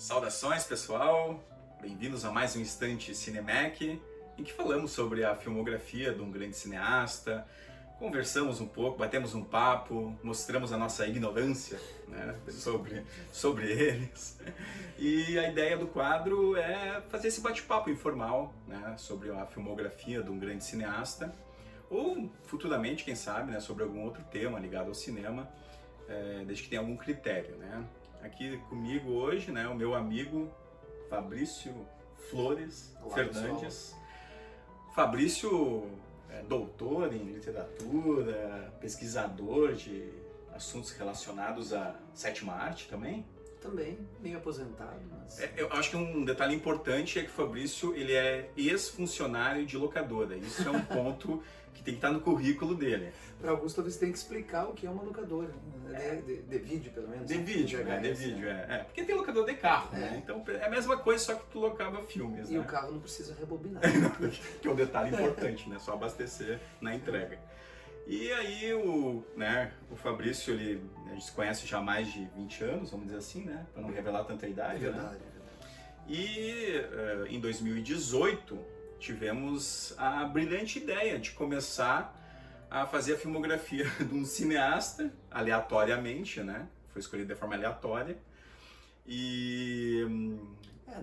Saudações, pessoal! Bem-vindos a mais um Instante Cinemac, em que falamos sobre a filmografia de um grande cineasta, conversamos um pouco, batemos um papo, mostramos a nossa ignorância, né, sobre eles. E a ideia do quadro é fazer esse bate-papo informal, né, sobre a filmografia de um grande cineasta, ou futuramente, quem sabe, né, sobre algum outro tema ligado ao cinema, desde que tenha algum critério, né. Aqui comigo hoje, né, o meu amigo Fabrício Flores Fernandes. Fabrício é doutor em literatura, pesquisador de assuntos relacionados à sétima arte também. Também, meio aposentado, mas... Eu acho que um detalhe importante é que o Fabrício, ele é ex-funcionário de locadora. Isso é um ponto que tem que estar no currículo dele. Para alguns talvez tenha que explicar o que é uma locadora, de vídeo pelo menos. De vídeo, porque tem locador de carro, né? Então é a mesma coisa, só que tu locava filmes, e né? o carro não precisa rebobinar. Que é um detalhe importante, né? Só abastecer na entrega. E aí o Fabrício, a gente se conhece já há mais de 20 anos, vamos dizer assim, né? Para não revelar tanta idade, É verdade, né? é verdade. E em 2018 tivemos a brilhante ideia de começar a fazer a filmografia de um cineasta, aleatoriamente, né? Foi escolhido de forma aleatória. E...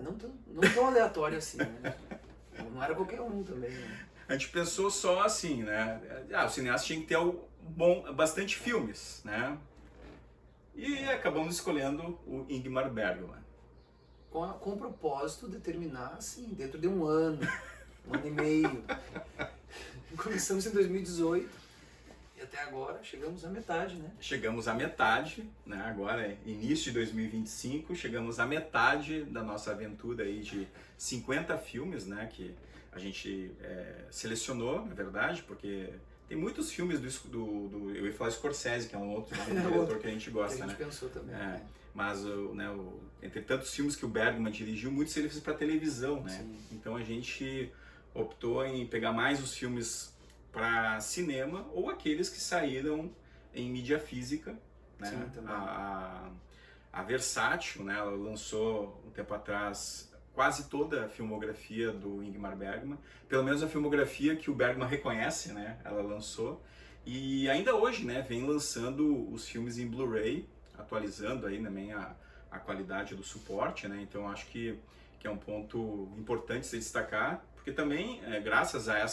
não tão aleatório assim, né? Não era qualquer um também, né? A gente pensou só assim, né? O cineasta tinha que ter bastante filmes, né? E acabamos escolhendo o Ingmar Bergman. Com o propósito de terminar assim, dentro de um ano e meio. Começamos em 2018 e até agora chegamos à metade, né? Chegamos à metade, né? Agora é início de 2025, chegamos à metade da nossa aventura aí de 50 filmes, né? Que a gente selecionou, na verdade, porque tem muitos filmes eu ia falar Scorsese, que é um outro diretor que a gente gosta, que a gente né? pensou também. Mas entre tantos filmes que o Bergman dirigiu, muitos ele fez para televisão, né? Sim. Então a gente optou em pegar mais os filmes para cinema ou aqueles que saíram em mídia física, né? Sim, também. A Versátil, né? Ela lançou um tempo atrás quase toda a filmografia do Ingmar Bergman, pelo menos a filmografia que o Bergman reconhece, né? Ela lançou e ainda hoje, né? Vem lançando os filmes em Blu-ray, atualizando aí também a qualidade do suporte, né? Então acho que é um ponto importante se destacar, porque também graças a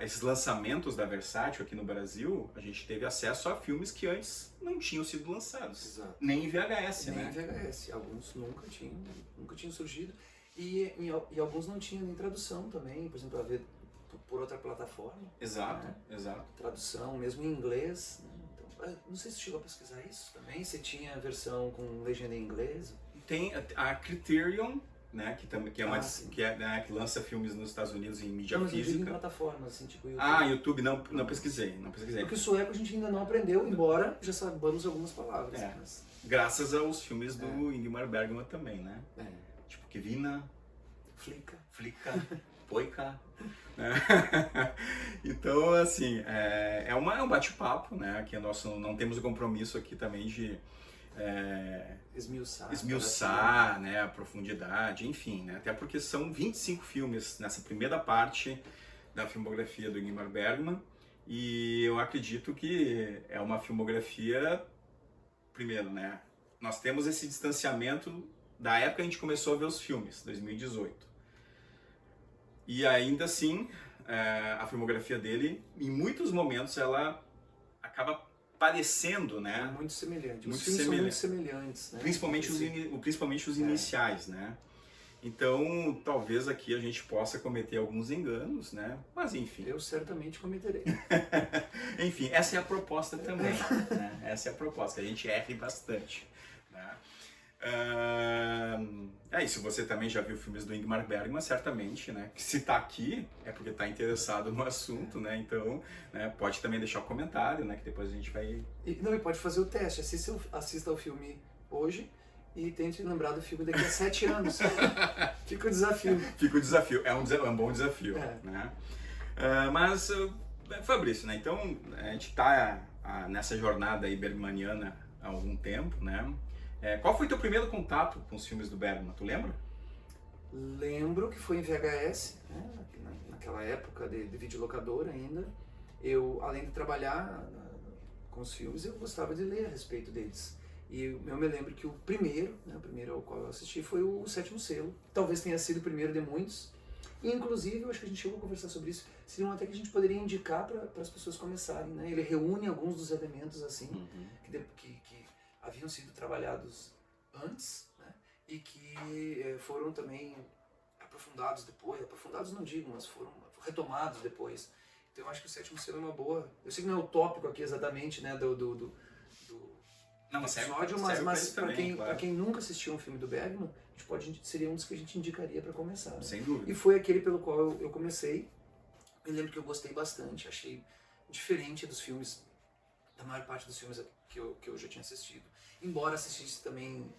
esses lançamentos da Versátil aqui no Brasil, a gente teve acesso a filmes que antes não tinham sido lançados. Exato. Nem em VHS, Nem né? VHS. Alguns nunca tinham surgido. E alguns não tinham nem tradução também, por exemplo, a ver por outra plataforma. Exato, né? exato. Tradução, mesmo em inglês. Né? Então, não sei se chegou a pesquisar isso também, se tinha a versão com legenda em inglês. Tem a Criterion, né, que lança filmes nos Estados Unidos em mídia Mas eu digo em física. plataformas, assim, tipo YouTube. YouTube não pesquisei. Porque o sueco a gente ainda não aprendeu, embora já saibamos algumas palavras. Mas... Graças aos filmes do Ingmar Bergman também, né? Tipo Kevina, Flica, Poika. Né? Então, assim, é um bate-papo, né? Que não temos o compromisso aqui também de esmiuçar, né, a profundidade, enfim, né? Até porque são 25 filmes nessa primeira parte da filmografia do Ingmar Bergman e eu acredito que é uma filmografia, primeiro, né? Nós temos esse distanciamento da época que a gente começou a ver os filmes, 2018. E ainda assim, a filmografia dele, em muitos momentos, ela acaba parecendo, né? Muito semelhante. Muito Os filmes semelhante. são muito semelhantes, né? Principalmente os iniciais, né? Então, talvez aqui a gente possa cometer alguns enganos, né? Mas enfim. Eu certamente cometerei. Enfim, essa é a proposta também, né? Essa é a proposta, que a gente erre bastante, né? E se você também já viu filmes do Ingmar Bergman, certamente, né? Que se tá aqui é porque tá interessado no assunto, né? Então, né, pode também deixar o comentário, né? Que depois a gente vai... E pode fazer o teste, assista ao filme hoje e tente lembrar do filme daqui a 7 anos. Fica o desafio. Fica o desafio, é um bom desafio, né? Mas, Fabrício, né? Então, a gente tá nessa jornada aí bergmaniana há algum tempo, né? Qual foi teu primeiro contato com os filmes do Bergman? Tu lembra? Lembro que foi em VHS, né? Naquela época de videolocadora ainda. Eu, além de trabalhar com os filmes, eu gostava de ler a respeito deles. E eu me lembro que o primeiro ao qual eu assisti foi o Sétimo Selo. Talvez tenha sido o primeiro de muitos. E, inclusive, eu acho que a gente chegou a conversar sobre isso. Seria até que a gente poderia indicar para as pessoas começarem, né? Ele reúne alguns dos elementos assim que haviam sido trabalhados antes, né? E que foram também aprofundados depois. Aprofundados não digo, mas foram retomados depois. Então eu acho que o Sétimo Selo é uma boa... Eu sei que não é utópico aqui exatamente, né, do episódio, mas para quem nunca assistiu um filme do Bergman, seria um dos que a gente indicaria para começar. Né? Sem dúvida. E foi aquele pelo qual eu comecei. Eu lembro que eu gostei bastante, achei diferente dos filmes, da maior parte dos filmes que eu já tinha assistido. Embora assistisse também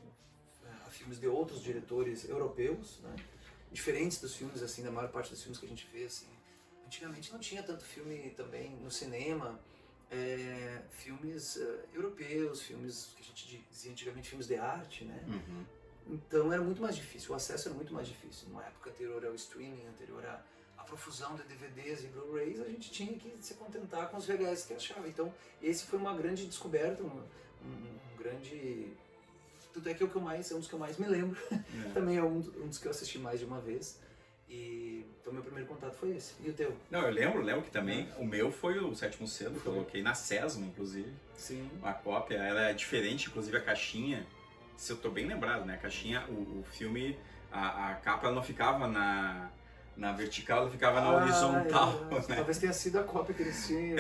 a filmes de outros diretores europeus, né? Diferentes dos filmes, assim, da maior parte dos filmes que a gente vê, assim. Antigamente não tinha tanto filme também no cinema, filmes europeus, filmes que a gente dizia antigamente filmes de arte, né? Então era muito mais difícil, o acesso era muito mais difícil. Numa época anterior ao streaming, anterior à profusão de DVDs e Blu-rays, a gente tinha que se contentar com os VHS que achava. Então esse foi uma grande descoberta, um grande... Tudo é que é um dos que eu mais me lembro. Também é um dos que eu assisti mais de uma vez. Então meu primeiro contato foi esse. E o teu? Não, eu lembro que também o meu foi o Sétimo Selo, que eu coloquei na Sesma, inclusive. Sim. Uma cópia, ela é diferente, inclusive a caixinha, se eu tô bem lembrado, né? A caixinha, o filme, a capa ela não ficava na vertical, ela ficava na horizontal. Né? Talvez tenha sido a cópia que eles tinham.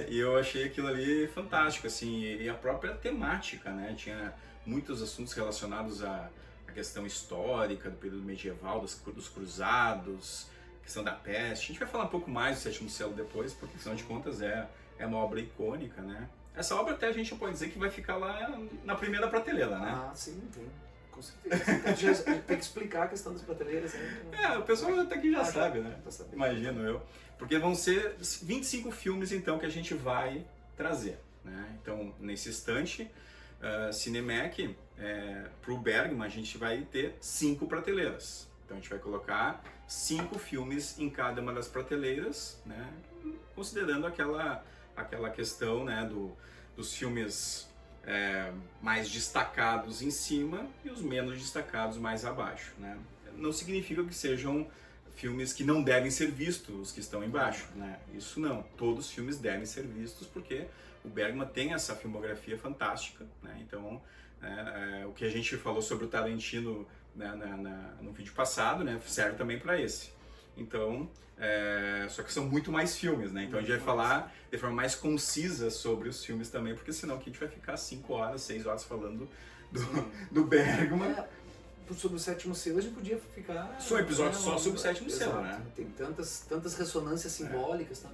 E eu achei aquilo ali fantástico, assim, e a própria temática, né? Tinha muitos assuntos relacionados à questão histórica do período medieval, dos cruzados, questão da peste. A gente vai falar um pouco mais do Sétimo Selo depois, porque afinal de contas é uma obra icônica, né? Essa obra até a gente pode dizer que vai ficar lá na primeira prateleira, né? Ah, sim, tem. Com certeza. Tem que explicar a questão das prateleiras. Né? O pessoal até aqui já sabe, né? Tá Imagino eu. Porque vão ser 25 filmes, então, que a gente vai trazer, né? Então, nesse instante, Cinemec, pro Bergman, a gente vai ter 5 prateleiras. Então, a gente vai colocar 5 filmes em cada uma das prateleiras, né? Considerando aquela questão, né, dos filmes mais destacados em cima e os menos destacados mais abaixo, né? Não significa que sejam filmes que não devem ser vistos, os que estão embaixo, né? Isso não, todos os filmes devem ser vistos porque o Bergman tem essa filmografia fantástica, né? Então, o que a gente falou sobre o Tarantino, né, no vídeo passado, né, serve também para esse. Então, só que são muito mais filmes, né? Então a gente vai falar de forma mais concisa sobre os filmes também, porque senão aqui a gente vai ficar 5 horas, 6 horas falando do Bergman. Sobre o Sétimo Selo a gente podia ficar... Só um episódio só sobre o Sétimo Selo, né? Tem tantas ressonâncias simbólicas,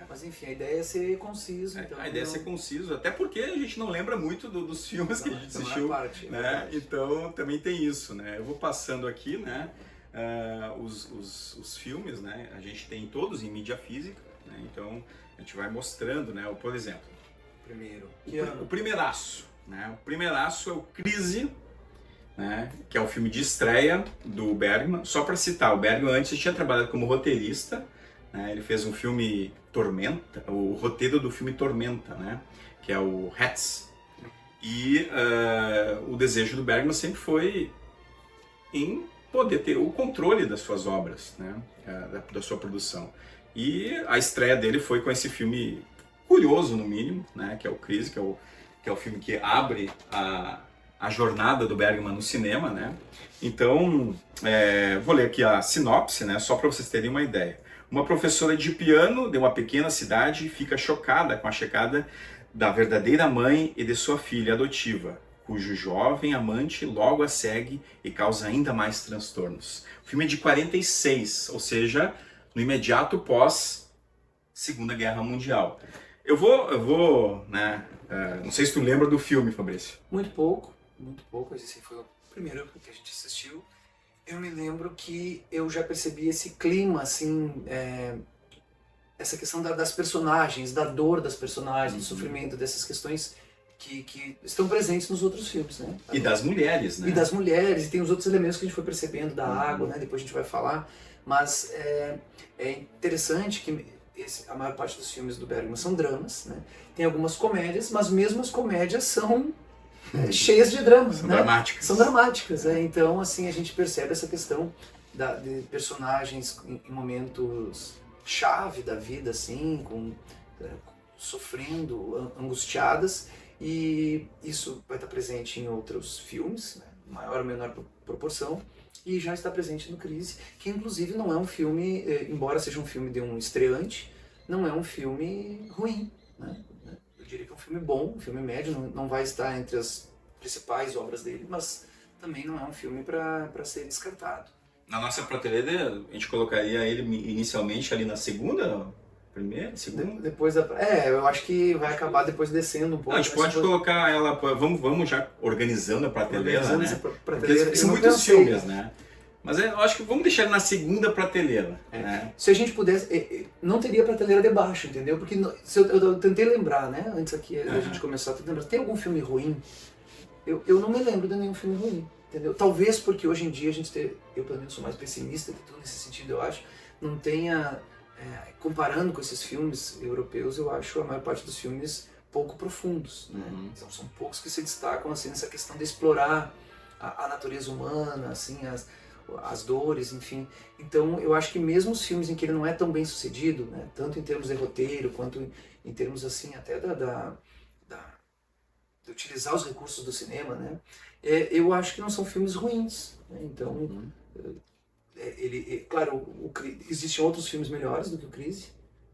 mas enfim, a ideia é ser conciso. Então, a ideia é ser conciso, até porque a gente não lembra muito dos filmes que a gente assistiu, né? Então também tem isso, né? Eu vou passando aqui, né? Os filmes, né? A gente tem todos em mídia física, né? Então a gente vai mostrando, né? Por exemplo, o primeiraço, né? O primeiraço é o Crise, né? Que é o filme de estreia do Bergman. Só para citar, o Bergman antes tinha trabalhado como roteirista, né? Ele fez um filme Tormenta, o roteiro do filme Tormenta, né? Que é o Hats. E o desejo do Bergman sempre foi em poder ter o controle das suas obras, né? Da sua produção. E a estreia dele foi com esse filme curioso, no mínimo, né? Que é o Crise, que é o filme que abre a jornada do Bergman no cinema, né? Então, vou ler aqui a sinopse, né? Só para vocês terem uma ideia. Uma professora de piano de uma pequena cidade fica chocada com a chegada da verdadeira mãe e de sua filha adotiva, cujo jovem amante logo a segue e causa ainda mais transtornos. O filme é de 46, ou seja, no imediato pós Segunda Guerra Mundial. Eu vou, né? Não sei se tu lembra do filme, Fabrício. Muito pouco. Esse foi o primeiro que a gente assistiu. Eu me lembro que eu já percebi esse clima, assim, essa questão das personagens, da dor das personagens, do sofrimento, dessas questões que estão presentes nos outros filmes, né? E das mulheres, né? E das mulheres, e tem os outros elementos que a gente foi percebendo da água, né? Depois a gente vai falar. Mas é interessante que a maior parte dos filmes do Bergman são dramas, né? Tem algumas comédias, mas mesmo as comédias são cheias de dramas, São né? dramáticas. São dramáticas, né? Então, assim, a gente percebe essa questão de personagens em momentos chave da vida, assim, sofrendo, angustiadas, e isso vai estar presente em outros filmes, né? Maior ou menor proporção, e já está presente no Crise, que inclusive não é um filme, embora seja um filme de um estreante, não é um filme ruim, né? Eu diria que é um filme bom, um filme médio, não vai estar entre as principais obras dele, mas também não é um filme para ser descartado. Na nossa prateleira, a gente colocaria ele inicialmente ali na segunda, primeira, segunda? Depois eu acho que vai acabar depois descendo um pouco. Não, a gente pode colocar ela, vamos já organizando a prateleira, né? Porque são muitos filmes, né? Mas eu acho que vamos deixar ele na segunda prateleira. Né? Se a gente pudesse, não teria prateleira debaixo, entendeu? Porque eu tentei lembrar, né? Antes aqui da gente começar, eu tentei lembrar, tem algum filme ruim? Eu não me lembro de nenhum filme ruim, entendeu? Talvez porque hoje em dia a gente eu pelo menos sou mais pessimista que tu nesse sentido, eu acho, não tenha, comparando com esses filmes europeus, eu acho a maior parte dos filmes pouco profundos, né? Então, são poucos que se destacam assim nessa questão de explorar a natureza humana, assim, as dores, enfim. Então, eu acho que mesmo os filmes em que ele não é tão bem sucedido, né, tanto em termos de roteiro, quanto em termos, assim, até de utilizar os recursos do cinema, né, eu acho que não são filmes ruins, né? Então, claro, existem outros filmes melhores do que o Crise,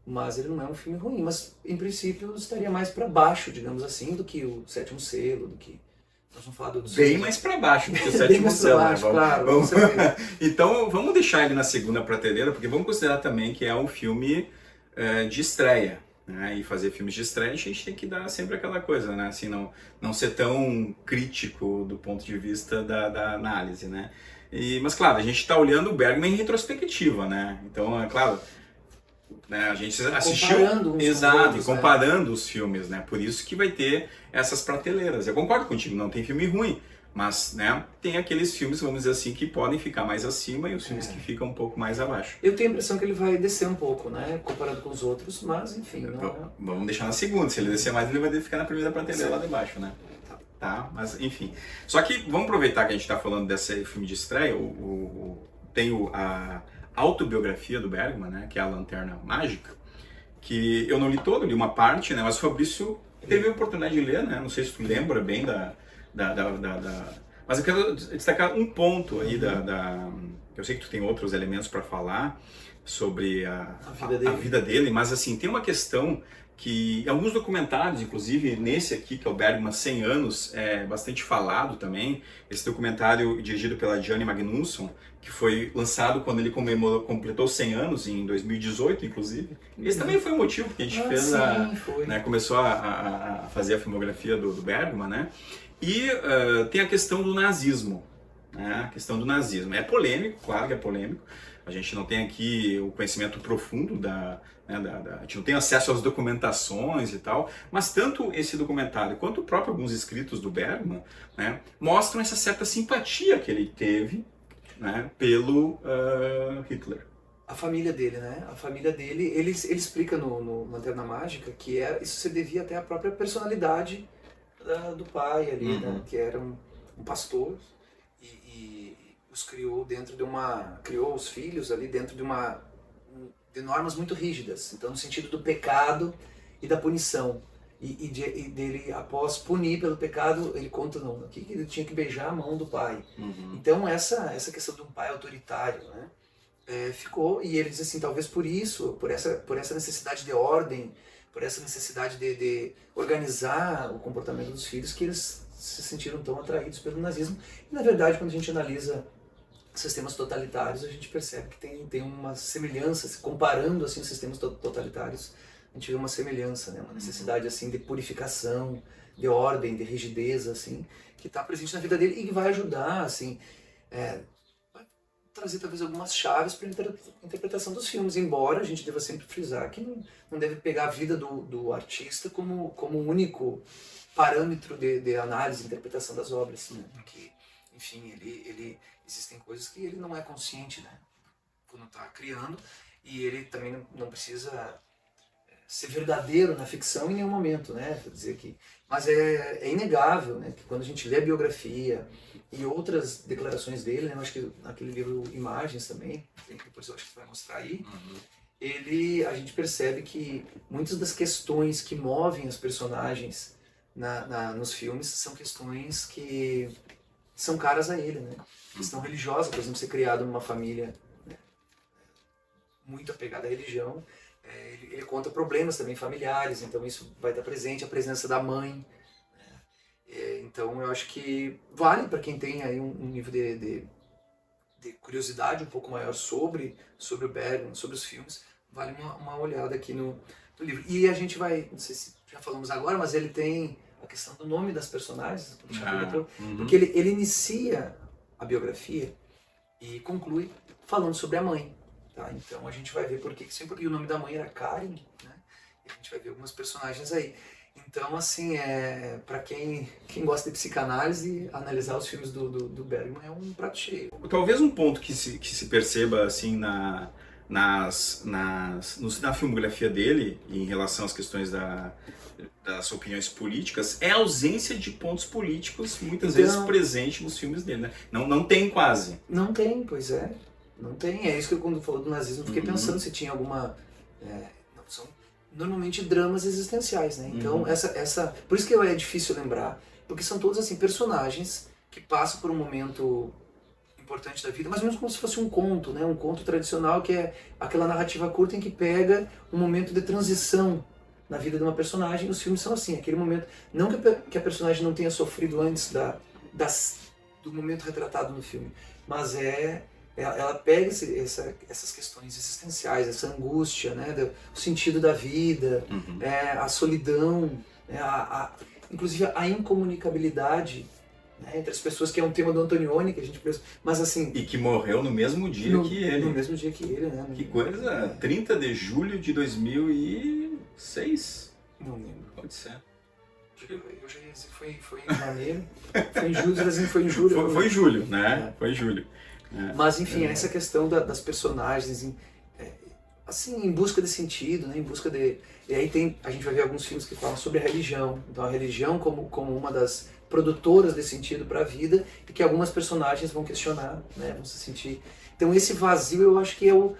mas ele não é um filme ruim, mas, em princípio, estaria mais para baixo, digamos assim, do que o Sétimo Selo, do que... Nós vamos falar dos bem mais para baixo do que o Sétimo Selo, né? Claro, Então, vamos deixar ele na segunda prateleira, porque vamos considerar também que é um filme de estreia. Né? E fazer filmes de estreia, a gente tem que dar sempre aquela coisa, né? Assim, não ser tão crítico do ponto de vista da análise, né? Mas, claro, a gente está olhando o Bergman em retrospectiva, né? Então, é claro... Né, a gente assistiu comparando os filmes, né? Por isso que vai ter essas prateleiras. Eu concordo contigo, não tem filme ruim, mas, né, tem aqueles filmes, vamos dizer assim, que podem ficar mais acima e os filmes que ficam um pouco mais abaixo. Eu tenho a impressão que ele vai descer um pouco, né, comparado com os outros, mas enfim. Vamos deixar na segunda, se ele descer mais, ele vai ficar na primeira prateleira lá debaixo, né? Tá, mas enfim. Só que vamos aproveitar que a gente está falando desse filme de estreia, tem a autobiografia do Bergman, né, que é A Lanterna Mágica, que eu não li todo, li uma parte, né, mas o Fabrício teve a oportunidade de ler, né, não sei se tu lembra bem mas eu quero destacar um ponto aí eu sei que tu tem outros elementos para falar sobre a vida dele, mas assim, tem uma questão que alguns documentários, inclusive nesse aqui, que é o Bergman 100 anos, é bastante falado também, esse documentário dirigido pela Gianni Magnusson, que foi lançado quando ele completou 100 anos, em 2018, inclusive. Esse também foi o motivo que a gente fez, né, começou a fazer a filmografia do Bergman, né? E tem a questão do nazismo, né? A questão do nazismo. É polêmico, claro que é polêmico. A gente não tem aqui o conhecimento profundo a gente não tem acesso às documentações e tal, mas tanto esse documentário quanto alguns escritos do Bergman, né, mostram essa certa simpatia que ele teve, né, pelo Hitler. A família dele, né? A família dele, ele explica no Lanterna Mágica que isso se devia até à própria personalidade do pai ali, né? Que era um pastor e os criou criou os filhos ali dentro de normas muito rígidas. Então, no sentido do pecado e da punição. E dele, após punir pelo pecado, ele conta aqui que ele tinha que beijar a mão do pai. Então, essa questão de um pai autoritário, né, ficou, e ele diz assim, talvez por isso, por essa necessidade de ordem, por essa necessidade de organizar o comportamento dos filhos, que eles se sentiram tão atraídos pelo nazismo. E, na verdade, quando a gente analisa sistemas totalitários, a gente percebe que tem uma semelhança, comparando assim, os sistemas totalitários, a gente vê uma semelhança, né? Uma necessidade assim, de purificação, de ordem, de rigidez, assim, que está presente na vida dele e que vai ajudar, assim, trazer talvez algumas chaves para a interpretação dos filmes, embora a gente deva sempre frisar que não deve pegar a vida do artista como único parâmetro de análise e interpretação das obras, né? Porque, enfim, ele existem coisas que ele não é consciente, né? Quando está criando, e ele também não precisa ser verdadeiro na ficção em nenhum momento, né? Quer dizer que, mas é inegável, né? Que quando a gente lê a biografia e outras declarações dele, né? Eu acho que naquele livro Imagens também, depois eu acho que você vai mostrar aí, a gente percebe que muitas das questões que movem os personagens nos filmes são questões que são caras a ele, né? Questão religiosa, por exemplo, ser criado numa família, né, muito apegada à religião. Ele conta problemas também familiares, então isso vai estar presente, a presença da mãe. Né? Então eu acho que vale para quem tem aí um nível de curiosidade um pouco maior sobre o Bergman, sobre os filmes, vale uma olhada aqui no livro. E a gente vai, não sei se já falamos agora, mas ele tem a questão do nome das personagens, porque ele inicia a biografia e conclui falando sobre a mãe. Tá? Então a gente vai ver porque o nome da mãe era Karen, né? E a gente vai ver algumas personagens aí. Então, assim, para quem gosta de psicanálise, analisar os filmes do Bergman é um prato cheio. Talvez um ponto que se perceba assim na filmografia dele, em relação às questões das opiniões políticas, é a ausência de pontos políticos muitas vezes presente nos filmes dele, né? Não tem quase. Não tem, pois é. Não tem. É isso que eu, quando falou do nazismo, fiquei pensando se tinha alguma... são normalmente dramas existenciais, né? Então, por isso que é difícil lembrar, porque são todos, assim, personagens que passam por um momento importante da vida, mais ou menos como se fosse um conto, né? Um conto tradicional que é aquela narrativa curta em que pega um momento de transição na vida de uma personagem. Os filmes são assim, aquele momento, não que a personagem não tenha sofrido antes do momento retratado no filme, mas ela pega essas questões existenciais, essa angústia, né, o sentido da vida, a solidão, né, inclusive a incomunicabilidade, né, entre as pessoas, que é um tema do Antonioni, que a gente pensa, mas assim... E que morreu no mesmo dia que ele. No mesmo dia que ele, né? Que coisa, 30 de julho de 2006? Não lembro. Pode ser. Eu já ia dizer que foi em janeiro, foi em julho, dizendo que foi em julho. Foi em julho, né? Foi em julho. Mas enfim, essa questão das personagens, assim, em busca de sentido, né, em busca de... E aí a gente vai ver alguns filmes que falam sobre a religião. Então a religião como uma das produtoras de sentido para a vida, e que algumas personagens vão questionar, né, vão se sentir... Então esse vazio, eu acho que é o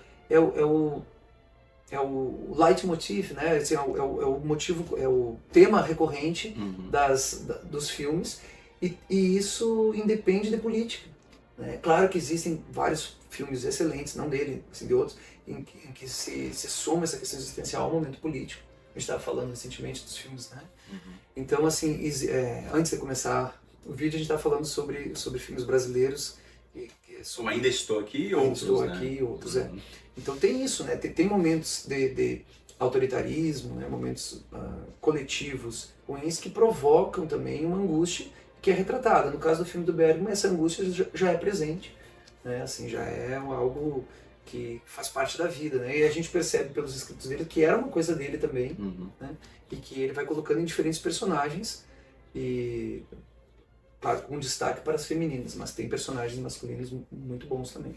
leitmotiv, né, assim, é o motivo, é o tema recorrente dos filmes, e isso independe de política. Claro que existem vários filmes excelentes, não dele, assim, de outros, em que se soma essa questão existencial ao momento político. A gente estava falando recentemente dos filmes, né? Então, assim, antes de começar o vídeo, a gente estava falando sobre filmes brasileiros. Ainda estou aqui, outros, Estou aqui, outros, Então tem isso, né? Tem momentos de autoritarismo, né? Momentos coletivos ruins que provocam também uma angústia que é retratada. No caso do filme do Bergman, essa angústia já é presente, né? Assim, já é algo que faz parte da vida, né? E a gente percebe pelos escritos dele que era uma coisa dele também, né? E que ele vai colocando em diferentes personagens, e claro, com destaque para as femininas, mas tem personagens masculinos muito bons também.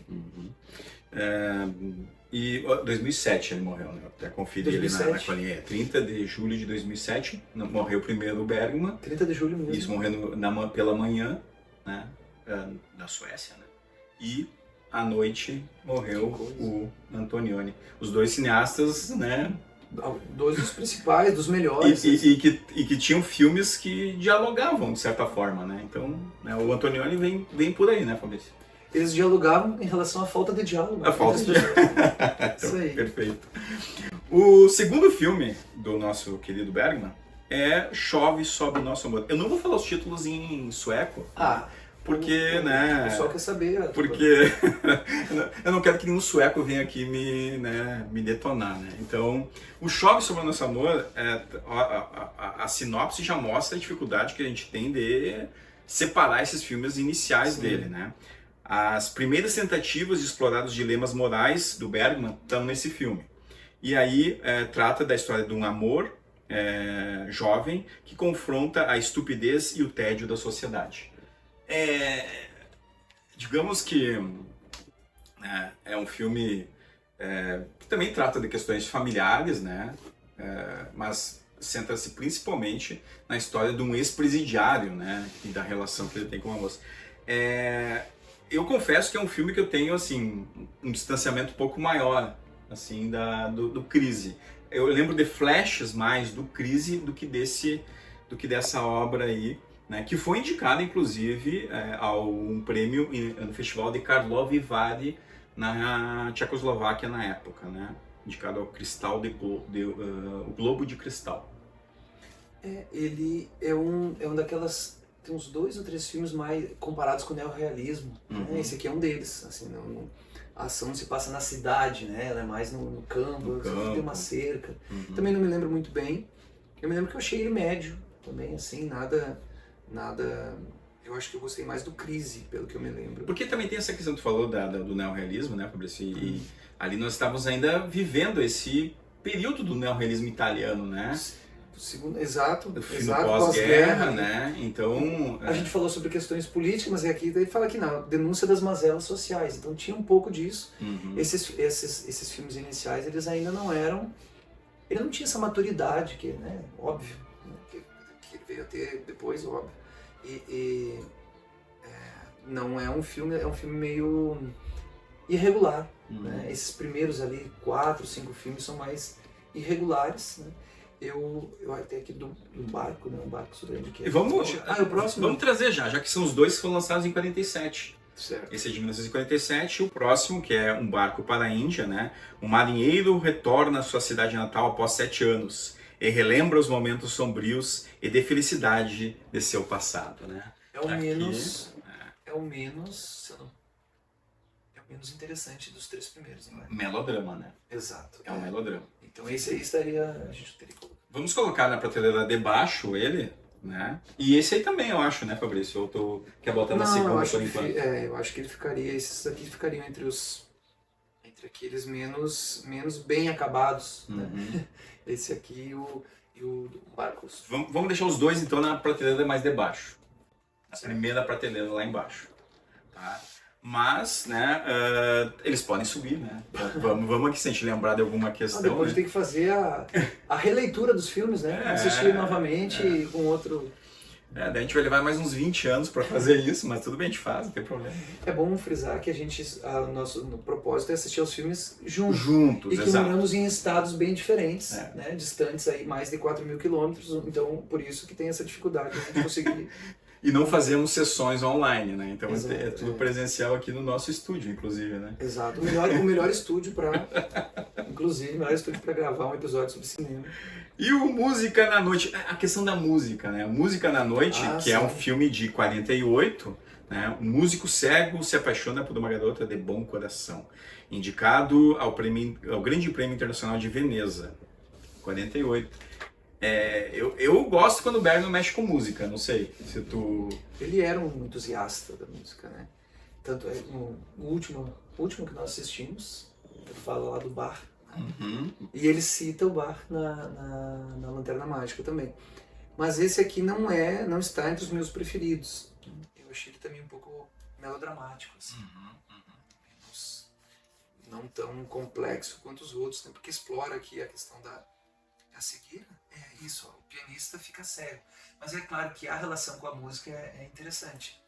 E 2007 ele morreu, né? Até conferi 2007. Ele na colinha. 30 de julho de 2007, morreu primeiro o Bergman. 30 de julho mesmo. Isso, morrendo pela manhã, né? Na Suécia, né? E à noite morreu o Antonioni. Os dois cineastas, né? Dois dos principais, dos melhores. E que tinham filmes que dialogavam, de certa forma, né? Então, né, o Antonioni vem por aí, né, Fabrício? Eles dialogavam em relação à falta de diálogo. A falta de diálogo. Isso aí. Perfeito. O segundo filme do nosso querido Bergman é Chove Sobre o Nosso Amor. Eu não vou falar os títulos em sueco. Porque, né... O pessoal quer saber. Porque eu não quero que nenhum sueco venha aqui me detonar, né? Então, o Chove Sobre o Nosso Amor, a sinopse já mostra a dificuldade que a gente tem de separar esses filmes iniciais dele, né? As primeiras tentativas de explorar os dilemas morais do Bergman estão nesse filme. E aí trata da história de um amor jovem que confronta a estupidez e o tédio da sociedade. Digamos que é um filme que também trata de questões familiares, né? Mas centra-se principalmente na história de um ex-presidiário, né? E da relação que ele tem com uma moça. Eu confesso que é um filme que eu tenho assim um distanciamento um pouco maior assim do Crise. Eu lembro de flashes mais do Crise do que dessa obra aí, né, que foi indicada inclusive ao um prêmio no Festival de Karlovy Vary na Tchecoslováquia na época, né, indicado ao Cristal o Globo de Cristal. Ele é um daquelas, tem uns 2 ou 3 filmes mais comparados com o neorrealismo, né? Esse aqui é um deles, assim, a ação não se passa na cidade, né? Ela é mais no campo, tem uma cerca. Também não me lembro muito bem. Eu me lembro que eu achei ele médio também, assim, nada. Eu acho que eu gostei mais do Crise, pelo que eu me lembro. Porque também tem essa questão que tu falou do neorrealismo, né, Fabrício? E ali nós estávamos ainda vivendo esse período do neorrealismo italiano, né? Exato, pós-guerra, né? Então... A gente falou sobre questões políticas, mas aqui ele fala que não, denúncia das mazelas sociais. Então tinha um pouco disso. Esses filmes iniciais, eles ainda não eram... Ele não tinha essa maturidade, que, né, óbvio, né, que ele veio a ter depois, óbvio. Não é um filme meio irregular. Né? Esses primeiros ali, 4, 5 filmes são mais irregulares, né? Eu até aqui do barco, né? Um barco grande aqui. O próximo? Vamos trazer já que são os dois que foram lançados em 47. Certo. Esse é de 1947, o próximo, que é Um Barco para a Índia, né? Um marinheiro retorna à sua cidade natal após 7 anos e relembra os momentos sombrios e de felicidade de seu passado, né? É o menos interessante dos 3 primeiros, não é? Melodrama, né? Exato. É um melodrama. Então esse aí a gente teria que colocar. Vamos colocar na prateleira de baixo ele, né? E esse aí também, eu acho, né, Fabrício? Ou tu quer botar na segunda por enquanto? Eu acho que ele ficaria, esses aqui ficariam entre aqueles menos bem acabados, né? Esse aqui e o Marcos. Vamos deixar os dois, então, na prateleira mais de baixo. Na primeira prateleira lá embaixo. Tá? Mas, né, eles podem subir, né? Vamos aqui, se a gente lembrar de alguma questão. Depois tem que fazer a releitura dos filmes, né? Assistir novamente com outro... Daí a gente vai levar mais uns 20 anos para fazer isso, mas tudo bem, a gente faz, não tem problema. É bom frisar que o nosso propósito é assistir aos filmes juntos. E que exato. moramos em estados bem diferentes, né? Distantes aí mais de 4.000 quilômetros, então por isso que tem essa dificuldade de a gente conseguir... E não fazemos sessões online, né? Então é tudo presencial aqui no nosso estúdio, inclusive, né? Exato. O melhor estúdio para gravar um episódio sobre cinema. E o Música na Noite, a questão da música, né? Música na Noite, que é um filme de 48, né? Um músico cego se apaixona por uma garota de bom coração, indicado ao Grande Prêmio Internacional de Veneza, 48. Eu gosto quando o Bergman mexe com música, não sei se tu... Ele era um entusiasta da música, né? Tanto é no último que nós assistimos, ele fala lá do bar. E ele cita o bar na Lanterna Mágica também. Mas esse aqui não está entre os meus preferidos. Eu achei ele também um pouco melodramático, assim. Não tão complexo quanto os outros, né? Porque explora aqui a questão da cegueira. É isso, o pianista fica cego. Mas é claro que a relação com a música é interessante.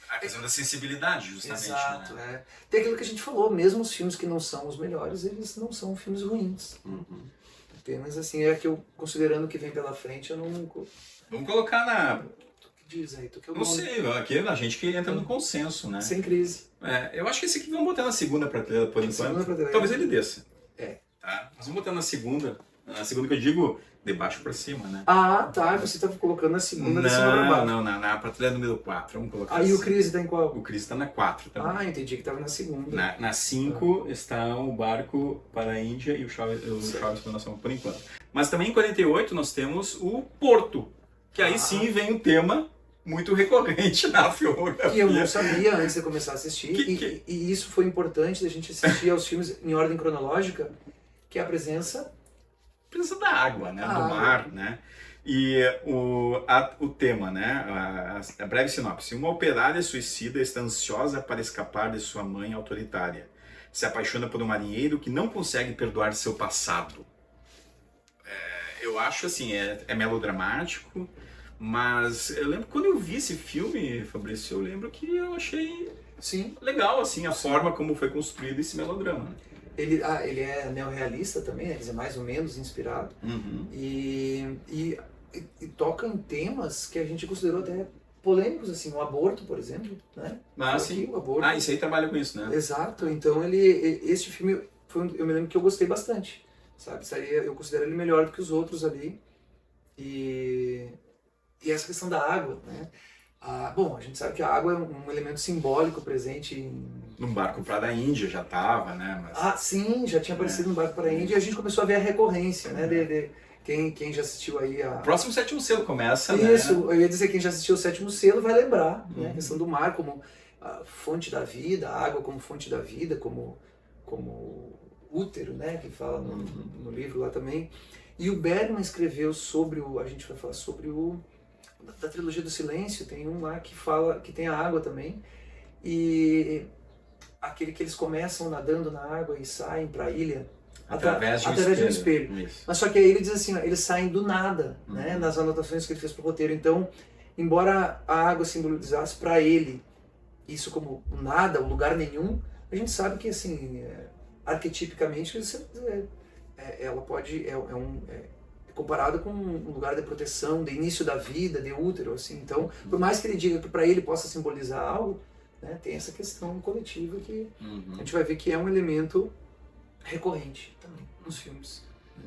A questão da sensibilidade, justamente. Exato, né? Tem aquilo que a gente falou, mesmo os filmes que não são os melhores, eles não são filmes ruins. Apenas assim, que eu, considerando o que vem pela frente, eu não... Vamos colocar na... Tu que diz aí? Não sei, aqui a gente que entra no consenso, né? Sem crise. Eu acho que esse aqui vamos botar na segunda prateleira por enquanto. Talvez ele desça. Tá? Mas vamos botar na segunda. Na segunda que eu digo, de baixo pra cima, né? Tá. Você tá colocando na segunda de cima pra baixo. Não, na prateleira número 4. Vamos colocar Aí o Crise tá em qual? O Crise tá na 4 também. Entendi que tava na segunda. Na 5 está o Barco para a Índia e o Chaves para Nação, por enquanto. Mas também em 48 nós temos o Porto, que aí sim vem o tema muito recorrente na filmografia. Que eu não sabia antes de começar a assistir. E isso foi importante da gente assistir aos filmes em ordem cronológica, que é a presença da água, né? Do mar, né? E o tema, né? A breve sinopse. Uma operária suicida está ansiosa para escapar de sua mãe autoritária. Se apaixona por um marinheiro que não consegue perdoar seu passado. Eu acho assim, é melodramático, mas eu lembro quando eu vi esse filme, Fabrício, eu lembro que eu achei legal assim, a forma como foi construído esse melodrama. Né? Ele é neorrealista também, ele é mais ou menos inspirado. E toca em temas que a gente considerou até polêmicos, assim, o aborto, por exemplo, né? Sim. O aborto. Isso aí trabalha com isso, né? Exato, então esse filme, eu me lembro que eu gostei bastante, sabe? Eu considero ele melhor do que os outros ali. E essa questão da água, né? Bom, a gente sabe que a água é um elemento simbólico presente num barco para a Índia já estava, né? Mas... sim, já tinha aparecido no barco para a Índia e a gente começou a ver a recorrência, né? Quem já assistiu aí a... O próximo Sétimo Selo começa, Isso, né? Eu ia dizer, quem já assistiu o Sétimo Selo vai lembrar, né? A questão do mar como a fonte da vida, a água como fonte da vida, como útero, né? Que fala no livro lá também. E o Bergman escreveu sobre a gente vai falar sobre da trilogia do silêncio, tem um lá que fala, que tem a água também, e aquele que eles começam nadando na água e saem para a ilha, através de um espelho. Isso. Mas só que aí ele diz assim, eles saem do nada, né, nas anotações que ele fez pro roteiro. Então, embora a água simbolizasse para ele isso como o nada, o lugar nenhum, a gente sabe que assim, arquetipicamente, ela pode comparado com um lugar de proteção, de início da vida, de útero, assim. Então, por mais que ele diga que para ele possa simbolizar algo, né, tem essa questão coletiva que a gente vai ver que é um elemento recorrente também nos filmes. Né?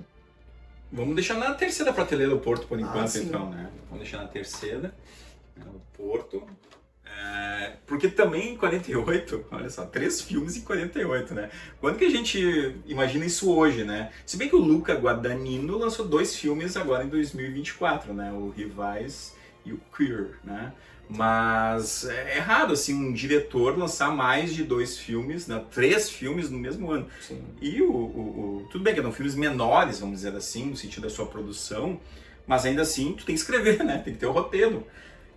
Vamos deixar na terceira prateleira o Porto por enquanto, sim. então, né? Vamos deixar na terceira, o Porto. Porque também em 48, olha só, 3 filmes em 48, né? Quando que a gente imagina isso hoje, né? Se bem que o Luca Guadagnino lançou 2 filmes agora em 2024, né? O Rivais e o Queer, né? Mas é raro, assim, um diretor lançar mais de 2 filmes, né? 3 filmes no mesmo ano. Sim. E tudo bem que eram filmes menores, vamos dizer assim, no sentido da sua produção, mas ainda assim tu tem que escrever, né? Tem que ter o roteiro.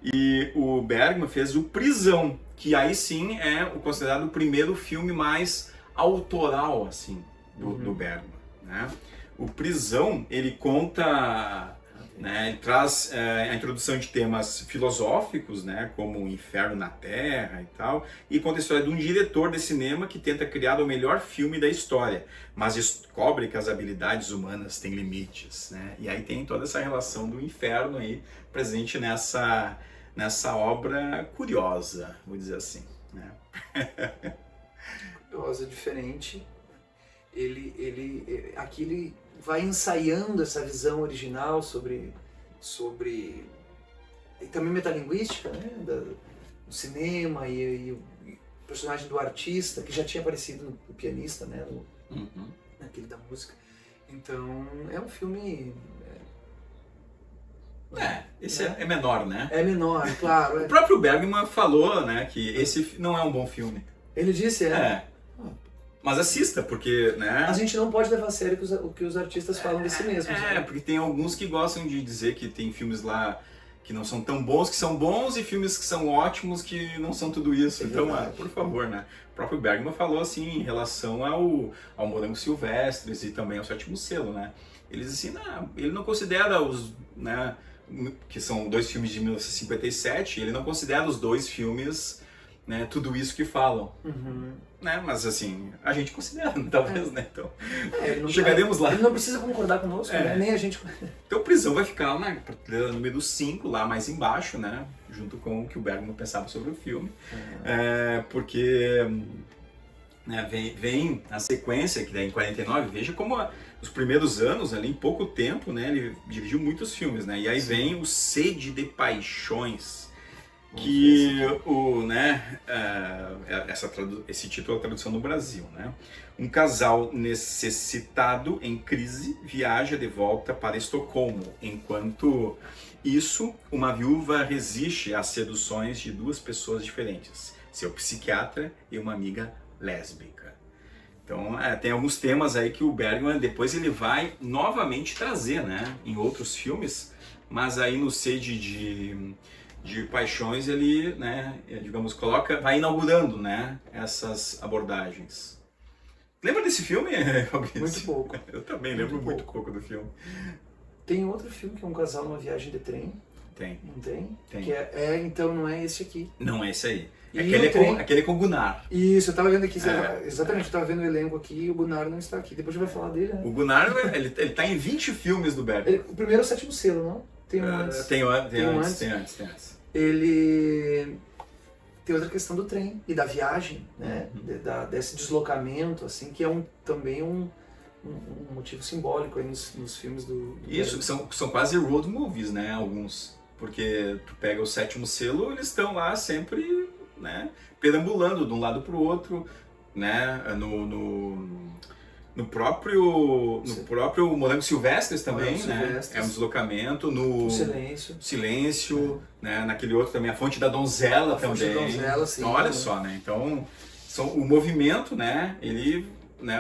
E o Bergman fez o Prisão, que aí sim é considerado o primeiro filme mais autoral, assim, do Bergman, né? O Prisão, ele conta, né, ele traz a introdução de temas filosóficos, né, como o inferno na Terra e tal, e conta a história de um diretor de cinema que tenta criar o melhor filme da história, mas descobre que as habilidades humanas têm limites, né? E aí tem toda essa relação do inferno aí presente nessa obra curiosa, vou dizer assim, né? Curiosa, diferente. Aqui ele vai ensaiando essa visão original sobre e também metalinguística, né? Do cinema e o personagem do artista, que já tinha aparecido no pianista, né? Naquele da música. Então, é um filme... Esse é menor, né? É menor, claro. O próprio Bergman falou, né, que esse não é um bom filme. Ele disse, Mas assista, porque, né... A gente não pode levar a sério o que os artistas falam de si mesmos. Né? Porque tem alguns que gostam de dizer que tem filmes lá que não são tão bons, que são bons, e filmes que são ótimos, que não são tudo isso. Então, por favor, né? O próprio Bergman falou, assim, em relação ao Morangos Silvestres e também ao Sétimo Selo, né? Ele diz assim, ele não considera os... né, que são 2 filmes de 1957, ele não considera os 2 filmes, né, tudo isso que falam. Né? Mas assim, a gente considera, talvez, né? Então, chegaremos lá. Ele não precisa concordar conosco, né? Nem a gente... Então, Prisão vai ficar na prateleira número 5, lá mais embaixo, né? Junto com o que o Bergman pensava sobre o filme. Porque né, vem a sequência, que daí em 49, veja como os primeiros anos, ali, em pouco tempo, né, ele dirigiu muitos filmes, né? E aí vem o Sede de Paixões, que esse título é a tradução no Brasil, né? Um casal necessitado em crise viaja de volta para Estocolmo, enquanto Isso, uma viúva resiste às seduções de duas pessoas diferentes, seu psiquiatra e uma amiga lésbica. Então, tem alguns temas aí que o Bergman depois ele vai novamente trazer, né, em outros filmes, mas aí no Sede de Paixões ele, né, digamos, vai inaugurando, né, essas abordagens. Lembra desse filme, Fabrício? Muito pouco. Eu também lembro muito pouco do filme. Tem outro filme que é um casal numa viagem de trem. Tem. Não tem? Tem. Que então não é esse aqui. Não é esse aí. E Aquele com o Gunnar. Isso, eu tava vendo aqui, exatamente, eu tava vendo o elenco aqui e o Gunnar não está aqui. Depois a gente vai falar dele, né? O Gunnar, ele tá em 20 filmes do Bergman. O primeiro é o Sétimo Selo, não? Tem um antes. Tem antes. Ele tem outra questão do trem e da viagem, né? Desse deslocamento, assim, que é também um motivo simbólico aí nos filmes do Isso, são quase road movies, né? Alguns. Porque tu pega o Sétimo Selo, eles estão lá sempre, né? Perambulando de um lado pro outro, né? No próprio Morangos Silvestres também, né? É um deslocamento. No Silêncio, né? Naquele outro também, A Fonte da Donzela também. Fonte da Donzela, sim. Então, olha só, né? Então, o movimento, né? Ele, né?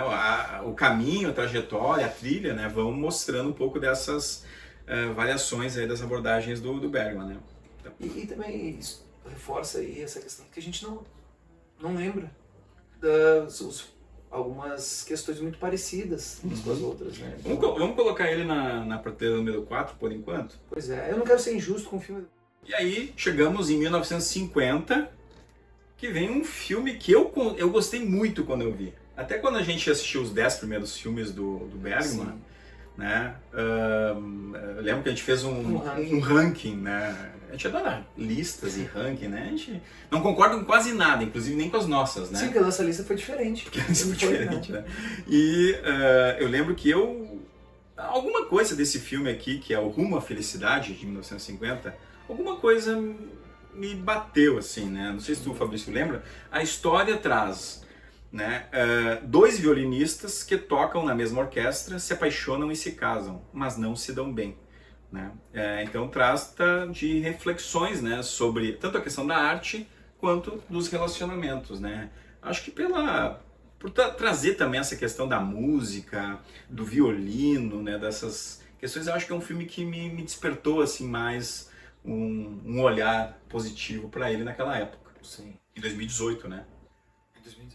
O caminho, a trajetória, a trilha, né? Vão mostrando um pouco dessas variações aí das abordagens do Bergman, né? Então, e também isso reforça aí essa questão que a gente não lembra algumas questões muito parecidas umas com as outras, né? Então, vamos colocar ele na prateleira número 4 por enquanto? Pois é, eu não quero ser injusto com o filme. E aí chegamos em 1950, que vem um filme que eu gostei muito quando eu vi. Até quando a gente assistiu os 10 primeiros filmes do Bergman, Sim. né? Eu lembro que a gente fez um ranking, né? A gente adora listas e ranking, né? A gente não concorda com quase nada, inclusive nem com as nossas, né? Sim, porque a nossa lista foi diferente. Porque a lista foi diferente, né? E eu lembro que alguma coisa desse filme aqui, que é o Rumo à Felicidade, de 1950, alguma coisa me bateu, assim, né? Não sei se tu, Fabrício, lembra. A história traz, né, dois violinistas que tocam na mesma orquestra, se apaixonam e se casam, mas não se dão bem. Né? Então trata de reflexões, né, sobre tanto a questão da arte quanto dos relacionamentos, né? Acho que por trazer também essa questão da música, do violino, né, dessas questões, eu acho que é um filme que me despertou assim mais um olhar positivo para ele naquela época. Sim. Em 2018, né?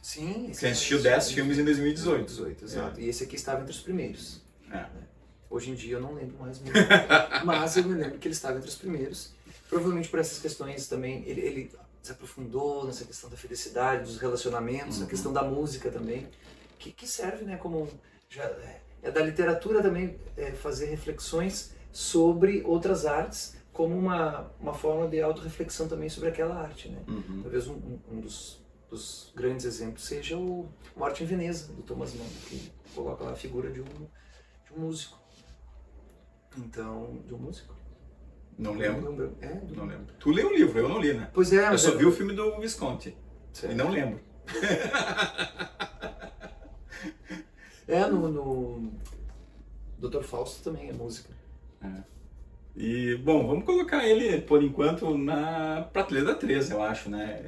Sim. Você assistiu 10 filmes em 2018. 2018, exato. E esse aqui estava entre os primeiros. É. Hoje em dia eu não lembro mais muito, mas eu me lembro que ele estava entre os primeiros. Provavelmente por essas questões também, ele se aprofundou nessa questão da felicidade, dos relacionamentos, a questão da música também, que serve, né, como é da literatura também fazer reflexões sobre outras artes, como uma forma de autorreflexão também sobre aquela arte, né? Talvez um dos grandes exemplos seja o Morte em Veneza, do Thomas Mann, que coloca lá a figura de um músico. Então, de um músico? Não lembro. Não lembro. Tu leu o livro, eu não li, né? Pois é. Eu só vi o filme do Visconti. Certo. E não lembro. No Dr. Fausto também é música. E, bom, vamos colocar ele, por enquanto, na prateleira 13, eu acho, né?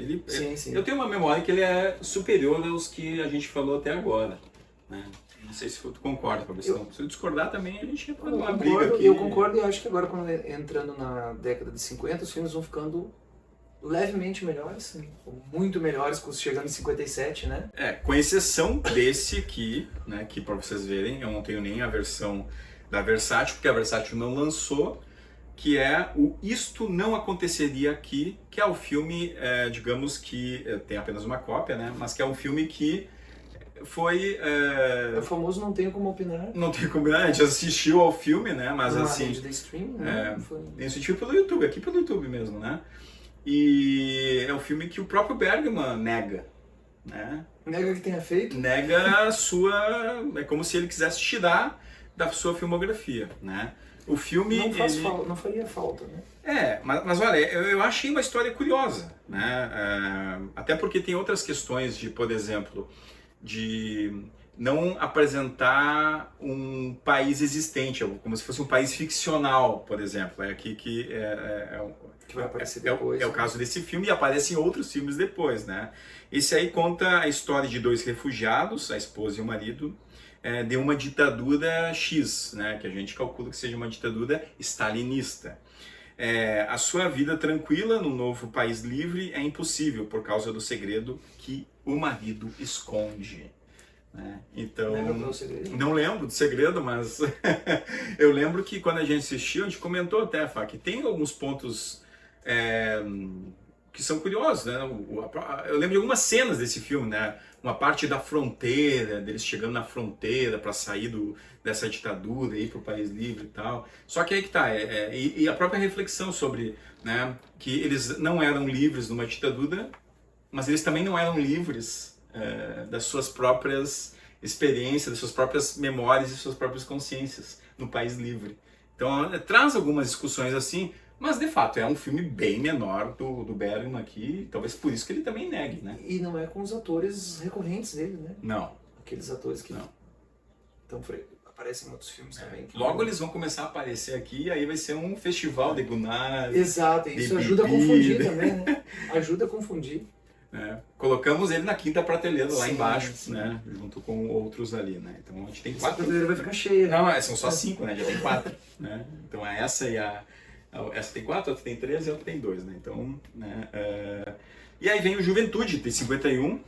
Sim. Eu tenho uma memória que ele é superior aos que a gente falou até agora, né? Não sei se tu concorda, Fabrício. Se eu discordar também, a gente entra numa briga aqui. Eu concordo e acho que agora, entrando na década de 50, os filmes vão ficando levemente melhores, muito melhores, chegando em 57, né? Com exceção desse aqui, né, que pra vocês verem, eu não tenho nem a versão da Versátil, porque a Versátil não lançou, que é o Isto Não Aconteceria Aqui, que é o filme, digamos que tem apenas uma cópia, né, mas que é um filme que foi... O famoso Não Tenho Como Opinar. Não tenho como opinar, a gente assistiu ao filme, né, mas assim... rede da stream, né? Eu assisti pelo YouTube, aqui pelo YouTube mesmo, né? E é um filme que o próprio Bergman nega, né? Nega que tenha feito? Nega a sua... É como se ele quisesse tirar da sua filmografia, né? O filme... Não faria falta, né? Mas olha, eu achei uma história curiosa, né? Até porque tem outras questões de, por exemplo, de não apresentar um país existente, como se fosse um país ficcional, por exemplo. É aqui que Que vai aparecer é depois. o caso desse filme e aparece em outros filmes depois, né? Esse aí conta a história de dois refugiados, a esposa e o marido, de uma ditadura X, né? Que a gente calcula que seja uma ditadura stalinista. A sua vida tranquila no novo país livre é impossível por causa do segredo que o marido esconde. Né? Então, Lembra qual é o segredo? não lembro do segredo, mas eu lembro que quando a gente assistiu, a gente comentou até, Fá, que tem alguns pontos que são curiosos, né? Eu lembro de algumas cenas desse filme, né? Uma parte da fronteira, deles chegando na fronteira para sair dessa ditadura, ir para o país livre e tal. Só que aí que tá, e a própria reflexão sobre, né, que eles não eram livres numa ditadura, mas eles também não eram livres das suas próprias experiências, das suas próprias memórias e suas próprias consciências no país livre. Então traz algumas discussões assim, mas de fato é um filme bem menor do Bergman aqui, talvez por isso que ele também negue, né? E não é com os atores recorrentes dele, né? Não. Aqueles atores que não. Então, aparecem em outros filmes também. Logo eles vão começar a aparecer aqui e aí vai ser um festival de Gunnar. Exato, e isso ajuda a confundir também, né? Ajuda a confundir. Colocamos ele na quinta prateleira lá Sim, embaixo, sim. né? Junto com outros ali, né? Então a gente tem Essa 4. prateleira vai ficar cheia. Não, são só 5, né? Já tem 4, né? Então essa e essa tem 4, a outra tem 3 e a outra tem 2, né? Então, né? E aí vem o Juventude, tem 51,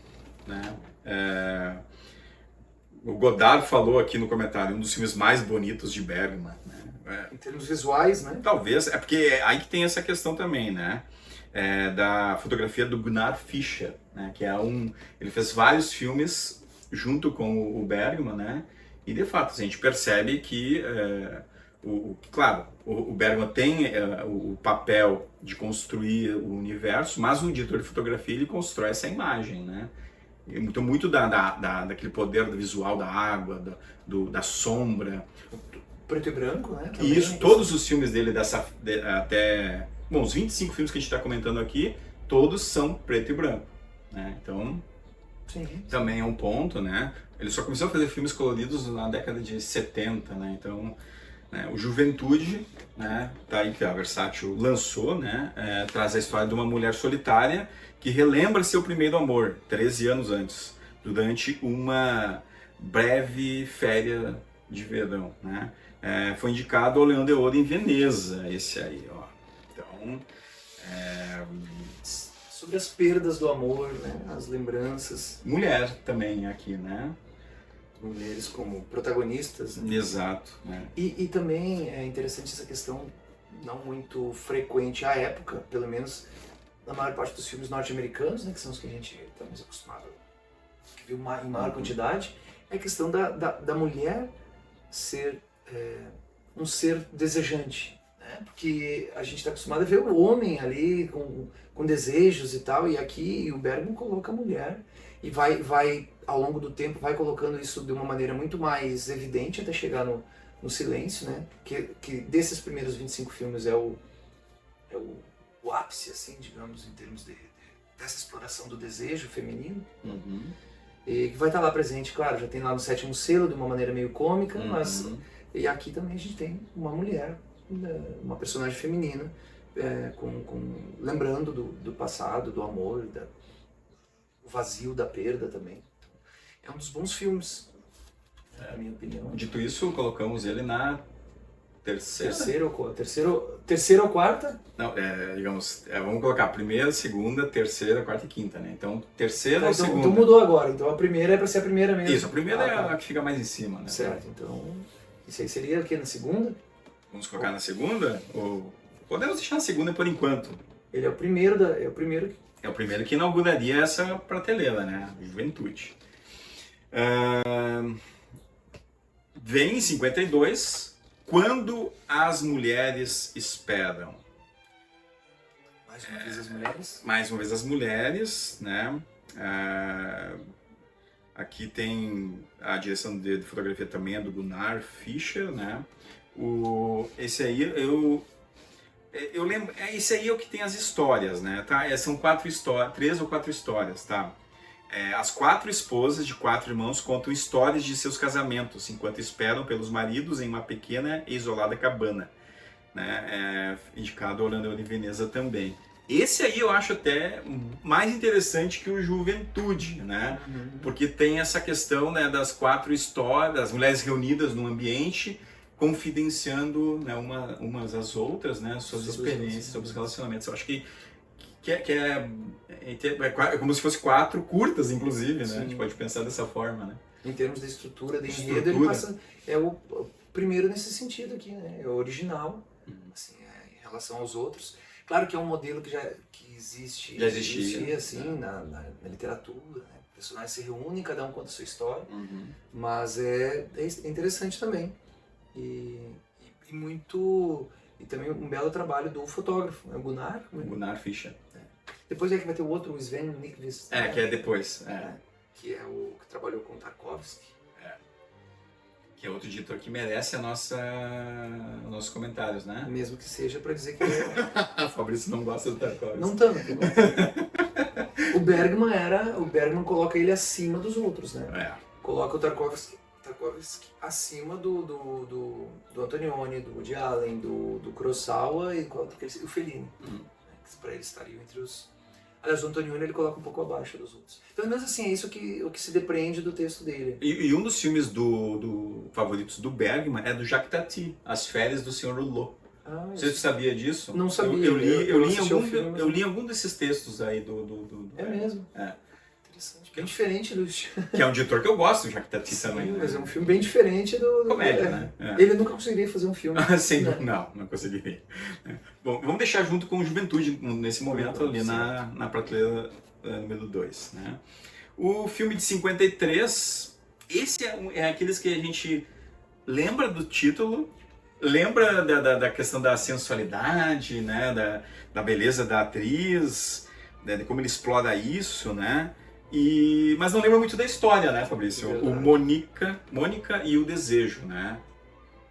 né? O Godard falou aqui no comentário, um dos filmes mais bonitos de Bergman, né? Em termos visuais, né? Talvez, porque é aí que tem essa questão também, né? Da fotografia do Gunnar Fischer, né? Que ele fez vários filmes junto com o Bergman, né? E de fato, a gente percebe que, claro, o Bergman tem o papel de construir o universo, mas o diretor de fotografia ele constrói essa imagem, né? Então muito daquele poder visual da água, da sombra. Preto e branco, né? E isso, todos os filmes dele até... Bom, os 25 filmes que a gente está comentando aqui, todos são preto e branco, né? Então, sim, também é um ponto, né? Ele só começou a fazer filmes coloridos na década de 70, né? Então, né, o Juventude, né? Tá aí que a Versátil lançou, né? Traz a história de uma mulher solitária que relembra seu primeiro amor, 13 anos antes, durante uma breve férias de verão, né? Foi indicado ao Leão de Ouro em Veneza, esse aí, ó. Então, sobre as perdas do amor, né? As lembranças. Mulher também aqui, né? Mulheres como protagonistas. Né? Exato. Né? E também é interessante essa questão não muito frequente à época, pelo menos na maior parte dos filmes norte-americanos, né? Que são os que a gente está mais acostumado, que viu em maior quantidade, é a questão da mulher ser um ser desejante. Porque a gente está acostumado a ver o homem ali com desejos e tal, e aqui o Bergman coloca a mulher e vai ao longo do tempo vai colocando isso de uma maneira muito mais evidente até chegar no Silêncio, né? Que desses primeiros 25 filmes é o ápice, assim, digamos, em termos dessa exploração do desejo feminino. Uhum. E que vai estar lá presente, claro, já tem lá no Sétimo Selo de uma maneira meio cômica, mas e aqui também a gente tem uma mulher, uma personagem feminina, lembrando do passado, do amor, do vazio, da perda também. Então, é um dos bons filmes, na minha opinião. Dito isso, colocamos ele na terceira Terceira ou quarta? Não, digamos, vamos colocar primeira, segunda, terceira, quarta e quinta, né? Então, terceira ou segunda. Então mudou agora, então a primeira é para ser a primeira mesmo. Isso, a primeira é a que fica mais em cima, né? Certo, então isso aí seria o que, na segunda? Vamos colocar na segunda? Ou podemos deixar na segunda por enquanto. Ele é o primeiro É o primeiro que inauguraria essa prateleira, né? Juventude. Vem em 52, Quando as Mulheres Esperam. Mais uma vez as mulheres. Mais uma vez as mulheres, né? Aqui tem a direção de fotografia também é do Gunnar Fischer, né? Esse aí eu lembro, esse aí é o que tem as histórias, né? Tá? São 3 ou 4 histórias, tá? As 4 esposas de 4 irmãos contam histórias de seus casamentos, enquanto esperam pelos maridos em uma pequena e isolada cabana, né? Indicado Orlando de Veneza também. Esse aí eu acho até mais interessante que o Juventude, né? Porque tem essa questão, né, das 4 histórias, das mulheres reunidas num ambiente, confidenciando, né, umas às outras, né, suas experiências, sobre os relacionamentos. Eu acho que é como se fosse 4 curtas, inclusive, né? Sim. A gente pode pensar dessa forma, né? Em termos de estrutura, de enredo, ele passa, é o primeiro nesse sentido aqui, né? É o original, assim, em relação aos outros. Claro que é um modelo que existia assim, na literatura, né? O personagem se reúne, cada um conta a sua história, mas é interessante também. E também um belo trabalho do fotógrafo, né? O Gunnar. Gunnar Fischer. Depois é que vai ter o outro, o Sven Nykvist. Que é depois. Que é o que trabalhou com Tarkovsky. Que é outro diretor que merece nossos comentários, né? Mesmo que seja para dizer que o Fabrício não gosta do Tarkovsky. Não tanto. O Bergman coloca ele acima dos outros, né? Coloca o Tarkovsky acima do Antonioni, do Woody Allen, do Kurosawa e o Fellini. Para ele estariam entre os... Aliás, o Antonioni ele coloca um pouco abaixo dos outros. Pelo menos assim, é isso o que se depreende do texto dele. E um dos filmes do favoritos do Bergman é do Jacques Tati, As Férias do Sr. Hulot. Você sabia disso? Não sabia. Eu li algum desses textos aí do É mesmo? Interessante. Bem diferente do... Que é um diretor que eu gosto, o Jacques Tati também. Sim, mas é um filme bem diferente do... Comédia, né? Ele nunca conseguiria fazer um filme. Sim, não conseguiria. Bom, vamos deixar junto com o Juventude nesse momento ali na prateleira número 2, né? O filme de 53, esse é aqueles que a gente lembra do título, lembra da questão da sensualidade, né? Da beleza da atriz, né? De como ele explora isso, né? Mas não lembra muito da história, né, Fabrício? O Mônica e o Desejo, né?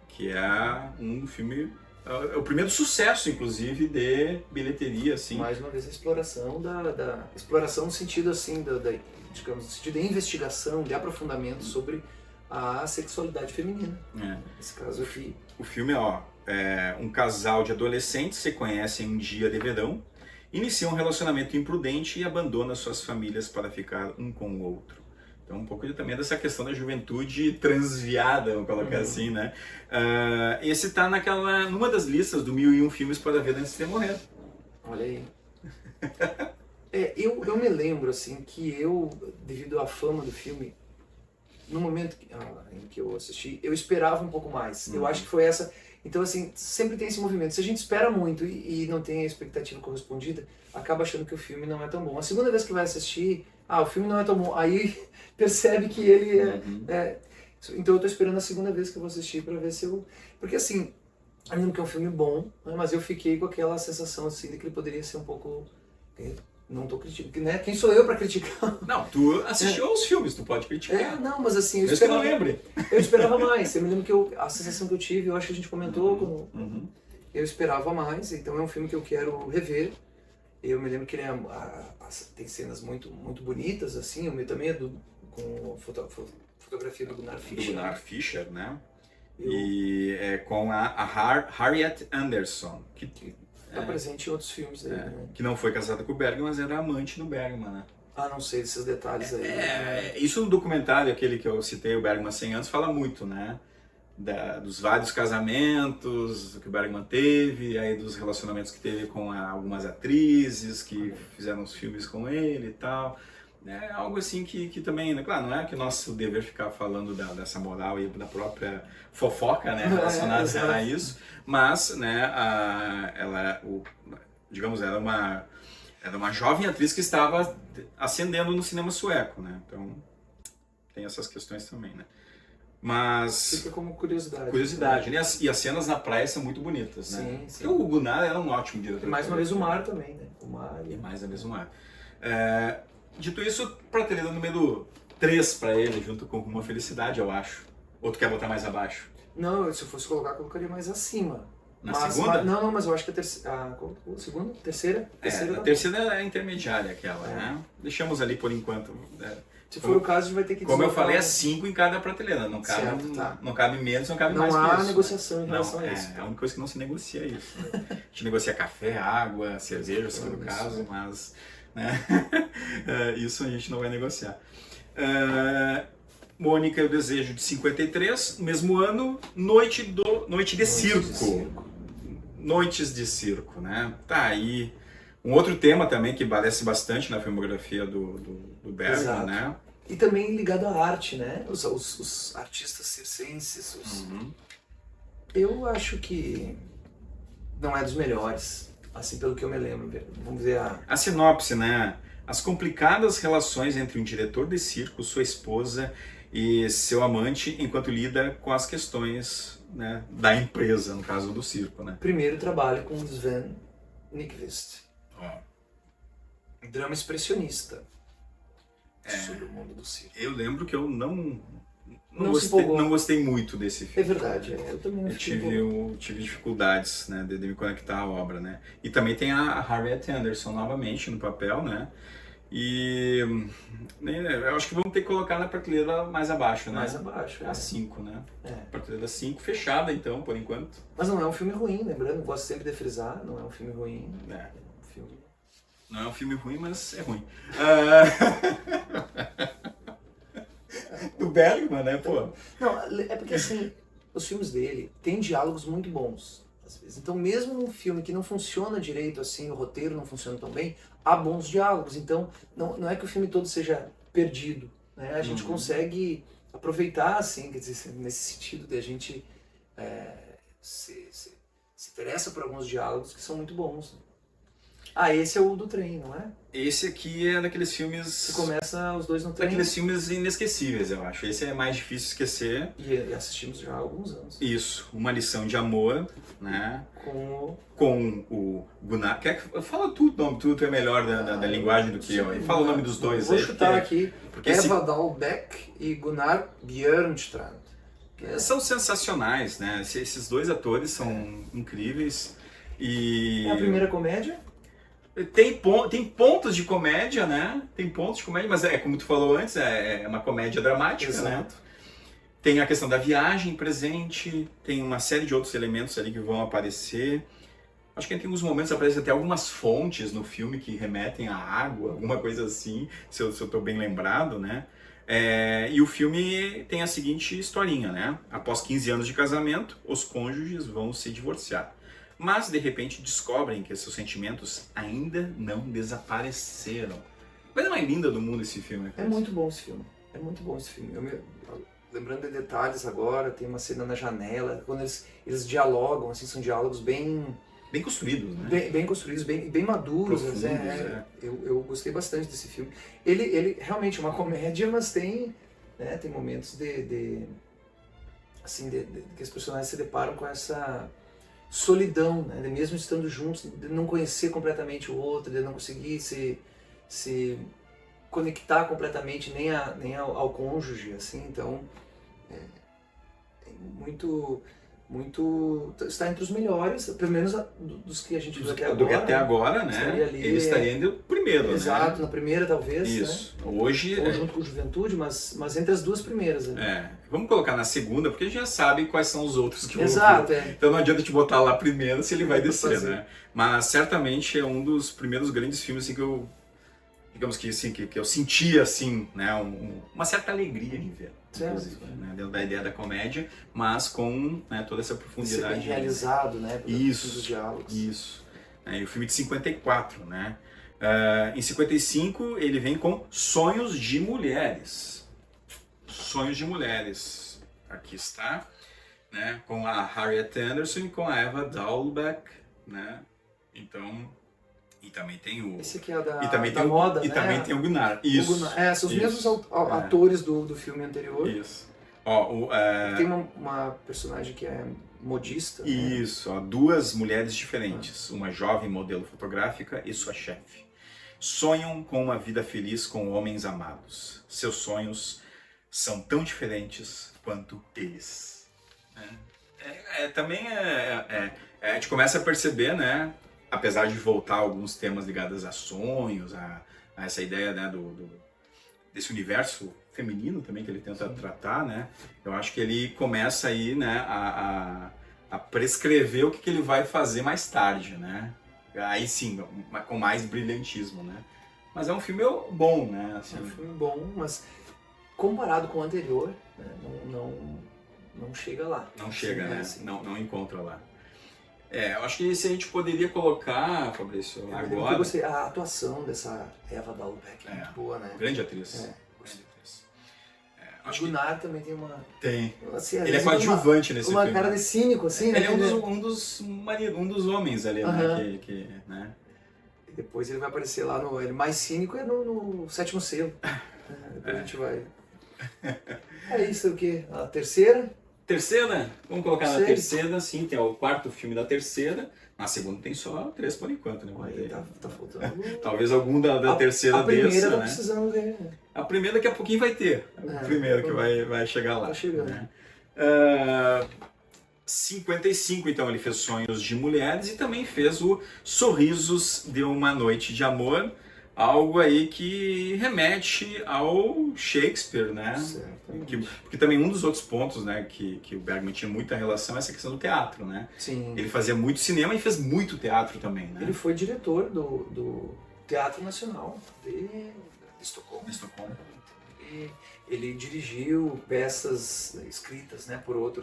Que é um filme... É o primeiro sucesso, inclusive, de bilheteria, assim. Mais uma vez a exploração da exploração no sentido, assim, digamos, no sentido de investigação, de aprofundamento sobre a sexualidade feminina. Nesse caso aqui. O filme é um casal de adolescentes se conhecem um dia de verão, iniciam um relacionamento imprudente e abandonam suas famílias para ficar um com o outro. Então, um pouco também dessa questão da juventude transviada, vamos colocar assim, né? Esse está numa das listas do 1001 filmes para ver antes de morrer. Olha aí. Eu me lembro, assim, que devido à fama do filme, no momento em que eu assisti, eu esperava um pouco mais. Eu acho que foi essa... Então, assim, sempre tem esse movimento. Se a gente espera muito e não tem a expectativa correspondida, acaba achando que o filme não é tão bom. A segunda vez que vai assistir, o filme não é tão bom. Aí percebe que ele Então eu tô esperando a segunda vez que eu vou assistir para ver se eu... Porque, assim, eu lembro que é um filme bom, né, mas eu fiquei com aquela sensação, assim, de que ele poderia ser um pouco... Não tô criticando, né? Quem sou eu para criticar? Não, tu assistiu aos filmes, tu pode criticar. Não, mas assim, eu esperava... que eu lembre. Eu esperava mais. Eu me lembro que a sensação que eu tive, eu acho que a gente comentou, eu esperava mais, então é um filme que eu quero rever. Eu me lembro que ele tem cenas muito, muito bonitas, assim, o meu também é com fotografia do Gunnar Fischer. Do Gunnar Fischer, né? E é com a Harriet Andersson, que está presente em outros filmes dele, né? Que não foi casada com o Bergman, mas era amante do Bergman, né? Não sei desses detalhes aí. Isso no documentário, aquele que eu citei, o Bergman 100 anos, fala muito, né? Dos vários casamentos que o Bergman teve, aí dos relacionamentos que teve com algumas atrizes que fizeram os filmes com ele e tal. É algo assim que também, né? Claro, não é que nosso dever ficar falando dessa moral e da própria fofoca, né, relacionada a isso, mas, né, digamos, ela era uma jovem atriz que estava ascendendo no cinema sueco, né? Então tem essas questões também, né? Mas... Fica como curiosidade. Curiosidade, né? E as cenas na praia são muito bonitas, né? Sim. Porque o Gunnar era um ótimo diretor. E mais uma vez o mar também, né? O mar e mais uma vez o mar. Dito isso, prateleira número 3 para ele, junto com Uma Felicidade, eu acho. Ou tu quer botar mais abaixo? Não, se eu fosse colocar, eu colocaria mais acima. Na segunda? Não, mas eu acho que a segunda? Terceira? A terceira é a intermediária aquela, né? Deixamos ali por enquanto. Se for o caso, a gente vai ter que como eu falei, é 5 em cada prateleira. Não cabe, certo, tá. não cabe menos, não cabe não mais que há isso. negociação em relação a isso. É a única coisa que não se negocia isso. Né? A gente negocia café, água, cerveja, se for o caso, mas né? Isso a gente não vai negociar. Mônica e o Desejo de 53, no mesmo ano, Noite de Circo. Noites de Circo, né? Tá aí um outro tema também que aparece bastante na filmografia do Bergman, exato. né? E também ligado à arte, né? Os artistas circenses. Eu acho que não é dos melhores, assim pelo que eu me lembro. Vamos ver a sinopse, né? As complicadas relações entre um diretor de circo, sua esposa e seu amante, enquanto lida com as questões, né, da empresa, no caso do circo, né? Primeiro trabalho com Sven Nykvist. Drama expressionista sobre o mundo do circo. Eu lembro que eu não gostei muito desse filme. É verdade, eu também não tive dificuldades, né, de me conectar à obra, né? E também tem a Harriet Anderson novamente no papel, né? E eu acho que vamos ter que colocar na prateleira mais abaixo, né? Mais abaixo, a 5, né? É. Prateleira 5, fechada então, por enquanto. Mas não é um filme ruim, lembrando, gosto sempre de frisar, não é um filme ruim. Não é um filme ruim, mas é ruim. Do Bergman, né, pô? Não, é porque assim, os filmes dele têm diálogos muito bons, às vezes. Então mesmo num filme que não funciona direito assim, o roteiro não funciona tão bem, há bons diálogos. Então não é que o filme todo seja perdido, né? A gente consegue aproveitar, assim, quer dizer, nesse sentido de a gente se interessa por alguns diálogos que são muito bons. Esse é o do trem, não é? Esse aqui é daqueles filmes... Que começa os dois no trem. Daqueles filmes inesquecíveis, eu acho. Esse é mais difícil de esquecer. E assistimos já há alguns anos. Isso, Uma Lição de Amor, né? Com o Gunnar. Fala tu é melhor da linguagem do que eu. Fala o nome dos dois aí. Vou chutar aqui. Eva Dahlbeck e Gunnar Björnstrand. São sensacionais, né? Esses dois atores são incríveis. E... É a primeira comédia? Tem pontos de comédia, né? Tem pontos de comédia, mas como tu falou antes, é uma comédia dramática, exato, né? Tem a questão da viagem presente, tem uma série de outros elementos ali que vão aparecer. Acho que tem alguns momentos, aparecem até algumas fontes no filme que remetem à água, alguma coisa assim, se eu estou bem lembrado, né? E o filme tem a seguinte historinha, né? Após 15 anos de casamento, os cônjuges vão se divorciar. Mas, de repente, descobrem que seus sentimentos ainda não desapareceram. Coisa mais linda do mundo esse filme. É muito bom esse filme. Lembrando de detalhes agora, tem uma cena na janela, quando eles dialogam, assim, são diálogos bem construídos, né? Bem construídos, bem maduros. Profundos, Eu gostei bastante desse filme. Ele realmente é uma comédia, mas tem momentos que os personagens se deparam com essa solidão, né? De mesmo estando juntos, de não conhecer completamente o outro, de não conseguir se conectar completamente nem ao cônjuge, assim. Então está entre os melhores, pelo menos dos que a gente viu até agora. Né? Ele estaria indo primeiro, exato, né? Na primeira talvez. Isso. Né? Hoje... Ou junto com o Juventude, mas entre as duas primeiras. Né? Vamos colocar na segunda, porque a gente já sabe quais são os outros que vão vir. Então não adianta te botar lá primeiro se ele vai descer, né? Mas certamente é um dos primeiros grandes filmes assim, que eu... Digamos que, assim, que eu sentia assim, né, uma certa alegria de ver. Inclusive, né, dentro da ideia da comédia, mas com, né, toda essa profundidade. Ser bem realizado, né? Dos diálogos. Isso. E o filme de 54, né? Em 55 ele vem com Sonhos de Mulheres. Sonhos de Mulheres. Aqui está, né? Com a Harriet Anderson e com a Eva Dahlbeck, né? Então... E também tem o... Esse aqui é da moda, né? E também tem o Gunnar. Isso. O Gunnar. São os mesmos atores do filme anterior. Isso. Tem uma personagem que é modista. Isso. Né? Duas mulheres diferentes. Uma jovem modelo fotográfica e sua chefe. Sonham com uma vida feliz com homens amados. Seus sonhos são tão diferentes quanto eles. Também a gente começa a perceber, né, apesar de voltar alguns temas ligados a sonhos, a essa ideia, né, desse universo feminino também que ele tenta tratar, né, eu acho que ele começa aí, né, a prescrever o que ele vai fazer mais tarde, né, aí sim, com mais brilhantismo, né, mas é um filme bom, né, assim. É um filme bom, mas comparado com o anterior, né, não chega lá. Não chega, né? Assim. Não encontra lá. Eu acho que esse a gente poderia colocar, Fabrício, agora. Eu gostei. A atuação dessa Eva Dalbeck é muito boa, né? Grande atriz. É. Grande atriz. O Gunnar também tem uma... Tem. Assim, ele é coadjuvante nesse filme. Uma cara de cínico, assim, né? Ele é um dos homens ali, né? Né? E depois ele vai aparecer lá no... Ele mais cínico é no Sétimo Selo. Depois a gente vai... É isso, o quê? A terceira? Terceira? Vamos colocar na terceira, sim, tem o quarto filme da terceira. Na segunda tem só 3 por enquanto, né? Aí tá faltando. Talvez algum da terceira a primeira desça, tá né? precisando ver. A primeira daqui a pouquinho vai ter. O primeiro que vai chegar lá. Tá chegando. Né? 55, então, ele fez Sonhos de Mulheres e também fez o Sorrisos de uma Noite de Amor. Algo aí que remete ao Shakespeare, né? Porque também um dos outros pontos, né, que o Bergman tinha muita relação é essa questão do teatro, né? Sim. Ele fazia muito cinema e fez muito teatro também, né? Ele foi diretor do Teatro Nacional de Estocolmo. Ele dirigiu peças escritas, né, por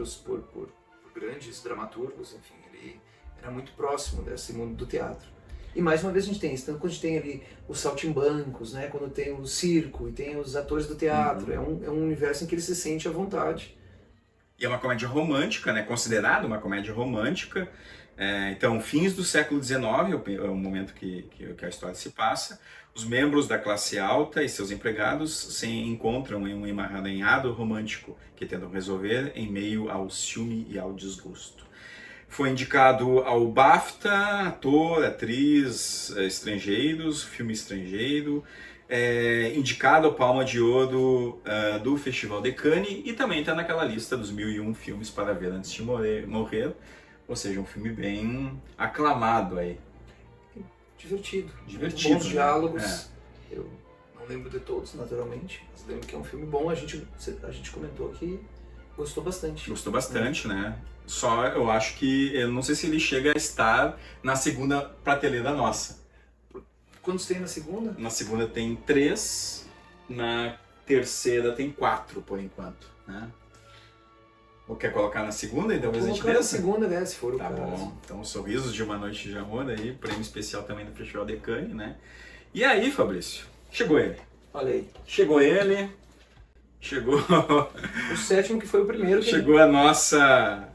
grandes dramaturgos, enfim, ele era muito próximo desse mundo do teatro. E mais uma vez a gente tem isso, então, quando a gente tem ali os saltimbancos, né, quando tem o circo e tem os atores do teatro, é um universo em que ele se sente à vontade. E é uma comédia romântica, né, considerada uma comédia romântica. Então, fins do século XIX é o momento que a história se passa. Os membros da classe alta e seus empregados se encontram em um emaranhado romântico que tentam resolver em meio ao ciúme e ao desgosto. Foi indicado ao BAFTA, ator, atriz, estrangeiros, filme estrangeiro, indicado ao Palma de Ouro do Festival de Cannes e também está naquela lista dos 1001 filmes para ver antes de morrer, ou seja, um filme bem aclamado aí. Divertido. Divertido. Bons diálogos. Eu não lembro de todos, naturalmente, mas lembro que é um filme bom. A gente comentou que gostou bastante. Gostou bastante, né? Só eu acho que, eu não sei se ele chega a estar na segunda prateleira nossa. Quantos tem na segunda? Na segunda tem 3, na terceira tem 4 por enquanto, né? Ou quer colocar na segunda e talvez a gente na segunda, né, se for o caso. Tá bom. Então, Sorrisos de uma Noite de Amor aí, prêmio especial também do Festival de Cannes, né? E aí, Fabrício, chegou ele. Olha aí. Chegou ele. Chegou. O sétimo que foi o primeiro. Chegou a nossa.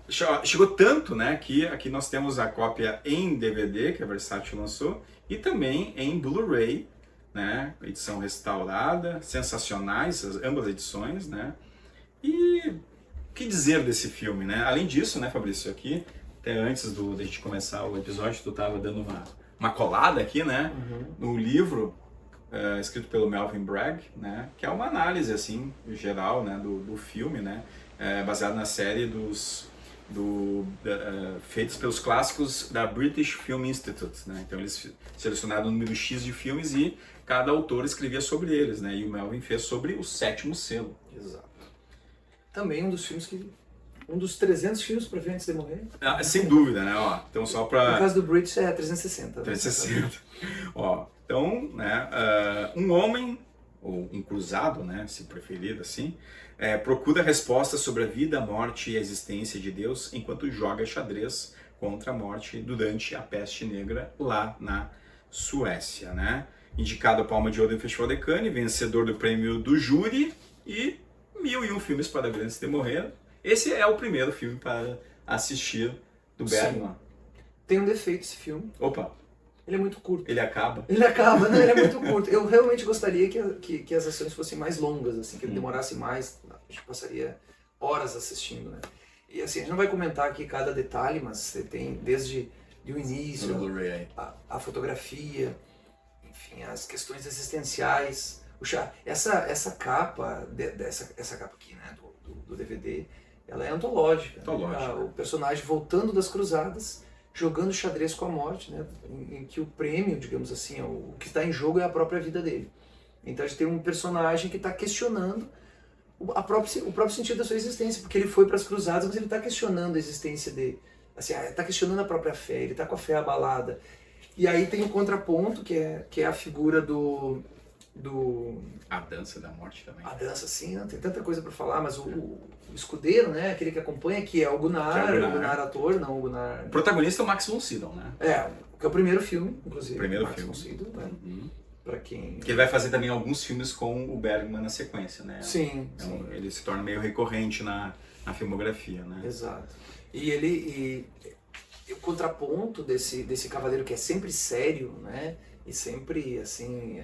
Chegou tanto, né? Que aqui nós temos a cópia em DVD, que a Versátil lançou, e também em Blu-ray, né? Edição restaurada, sensacionais, ambas edições, né? E o que dizer desse filme, né? Além disso, né, Fabrício, aqui, até antes de a gente começar o episódio, tu estava dando uma colada aqui, né? No livro. Escrito pelo Melvin Bragg, né, que é uma análise assim geral, né, do filme, né, baseado na série feitos pelos clássicos da British Film Institute, né. Então eles selecionaram um número X de filmes e cada autor escrevia sobre eles, né, e o Melvin fez sobre o Sétimo Selo. Exato. Também um dos 300 filmes para ver antes de morrer. Sem dúvida, né, ó. Então só para. No caso do British é 360. 360. Ó. Então, né, um homem, ou um cruzado, né, se preferir assim, procura respostas sobre a vida, a morte e a existência de Deus enquanto joga xadrez contra a morte durante a peste negra lá na Suécia, né? Indicado ao Palma de Ouro no Festival de Cannes, vencedor do prêmio do júri e 1001 filmes para ver antes de morrer. Esse é o primeiro filme para assistir do Bergman. Tem um defeito esse filme. Opa! Ele é muito curto. Ele acaba? Ele acaba, não, ele é muito curto. Eu realmente gostaria que as ações fossem mais longas, assim, que ele demorasse mais. A gente passaria horas assistindo, né? E assim, a gente não vai comentar aqui cada detalhe, mas você tem desde o início, a fotografia, enfim, as questões existenciais. Essa capa, essa capa aqui, né, do DVD, ela é antológica. Antológica. O personagem voltando das cruzadas, jogando xadrez com a morte, né? Em que o prêmio, digamos assim, o que está em jogo é a própria vida dele. Então a gente tem um personagem que está questionando o próprio sentido da sua existência, porque ele foi para as cruzadas, mas ele está questionando a existência dele. Assim, está questionando a própria fé, ele está com a fé abalada. E aí tem o contraponto, que é a figura do... A dança da morte também. A dança, sim, não tem tanta coisa para falar, mas o escudeiro, né, aquele que acompanha, que é o Gunnar, o Gunnar ator, não o Gunnar... O protagonista é o Max von Sydow, né? Que é o primeiro filme, inclusive. Primeiro Max filme. von Sydow, né? Pra quem... Que ele vai fazer também alguns filmes com o Bergman na sequência, né? Sim, Então, ele se torna meio recorrente na filmografia, né? Exato. E o contraponto desse cavaleiro que é sempre sério, né? E sempre, assim,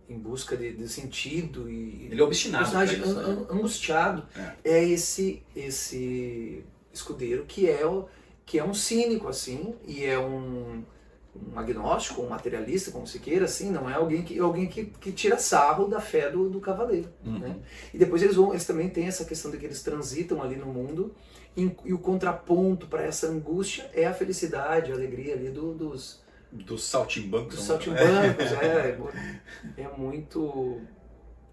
em busca de sentido e... Ele é obstinado. Personagem pra isso, né? angustiado. É esse escudeiro que é um cínico, assim, e é um agnóstico, um materialista, como se queira, assim, não é alguém que tira sarro da fé do cavaleiro, né? E depois eles também têm essa questão de que eles transitam ali no mundo, e o contraponto para essa angústia é a felicidade, a alegria ali dos saltimbancos. Dos saltimbancos, é muito...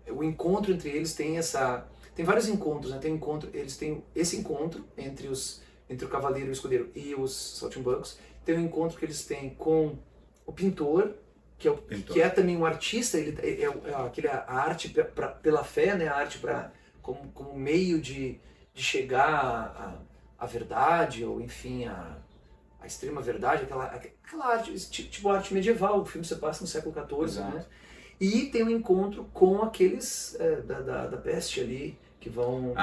O encontro entre eles tem vários encontros, né? Eles têm esse encontro entre o cavaleiro e o escudeiro e os saltimbancos. Tem um encontro que eles têm com o pintor, que é também um artista, ele a arte pela fé, né? A arte como meio de chegar à verdade, ou enfim, a extrema verdade, aquela arte, tipo arte medieval. O filme se passa no século XIV, né? E tem um encontro com aqueles da peste ali, que vão...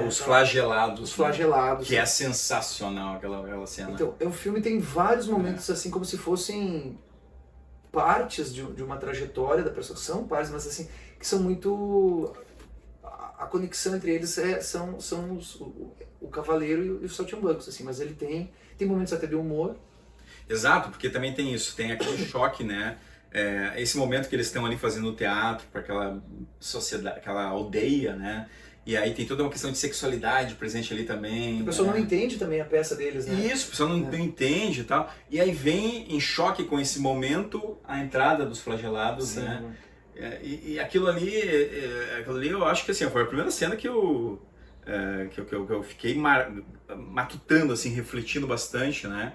os flagelados. Os flagelados. Que é sensacional aquela cena. Então, o filme tem vários momentos assim, como se fossem partes de uma trajetória da pessoa. São partes, mas assim, que são muito... A conexão entre eles são o cavaleiro e os saltimbancos, assim, mas ele tem momentos até de humor. Exato, porque também tem isso, tem aquele choque, né? Esse momento que eles estão ali fazendo o teatro para aquela sociedade, aquela aldeia, né? E aí tem toda uma questão de sexualidade presente ali também. A pessoa não entende também a peça deles, né? Isso, a pessoa não entende e tal. E aí vem em choque com esse momento a entrada dos flagelados, sim, né? E aquilo ali eu acho que assim, foi a primeira cena que eu fiquei matutando, assim, refletindo bastante, né?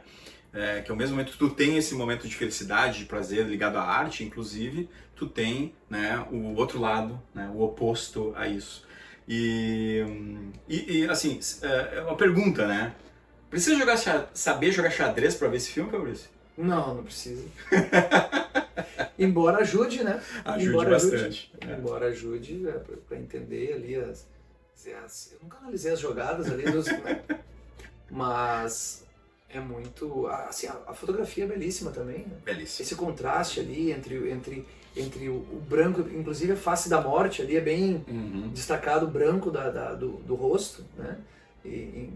Que ao mesmo momento que tu tem esse momento de felicidade, de prazer ligado à arte, inclusive, tu tem, né, o outro lado, né, o oposto a isso. E assim, é uma pergunta, né? Precisa saber jogar xadrez pra ver esse filme, Fabrício? Não precisa. Embora ajude, né? Ajude bastante. Embora ajude pra entender ali eu nunca analisei as jogadas ali, mas é muito... Assim, a fotografia é belíssima também, né? Belíssima. Esse contraste ali entre o branco, inclusive a face da morte ali é bem destacado, o branco do rosto, né? E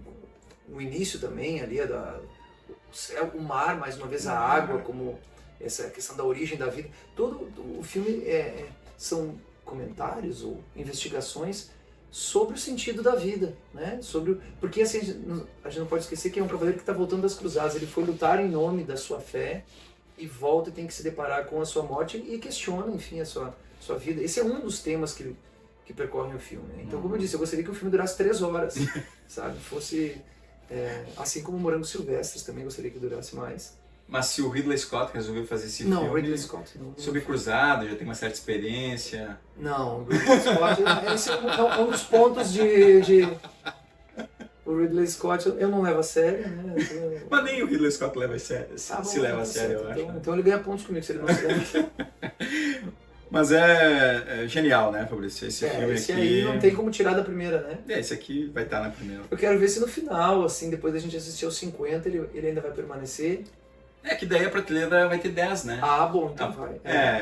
o início também ali, o céu, o mar, mais uma vez a água, como essa questão da origem da vida. Todo o filme são comentários ou investigações sobre o sentido da vida, né? Porque assim, a gente não pode esquecer que é um cavaleiro que está voltando das cruzadas. Ele foi lutar em nome da sua fé e volta e tem que se deparar com a sua morte e questiona, enfim, a sua vida. Esse é um dos temas que percorrem o filme, né? Então, como eu disse, eu gostaria que o filme durasse 3 horas, sabe? Fosse assim como Morangos Silvestres, também gostaria que durasse mais. Mas se o Ridley Scott resolveu fazer esse filme... Não, o Ridley Scott não. Sobre cruzado, já tem uma certa experiência... Não, o Ridley Scott... esse é um dos pontos de... O Ridley Scott eu não levo a sério, né? Mas nem o Ridley Scott leva a sério, se leva a sério, eu acho. Então ele ganha pontos comigo, se ele não se leva. Mas é genial, né, Fabrício? Esse filme esse aqui... aí não tem como tirar da primeira, né? Esse aqui vai estar na primeira. Eu quero ver se no final, assim, depois da gente assistir aos 50, ele ainda vai permanecer. Que daí a prateleira vai ter 10, né? Bom, então vai.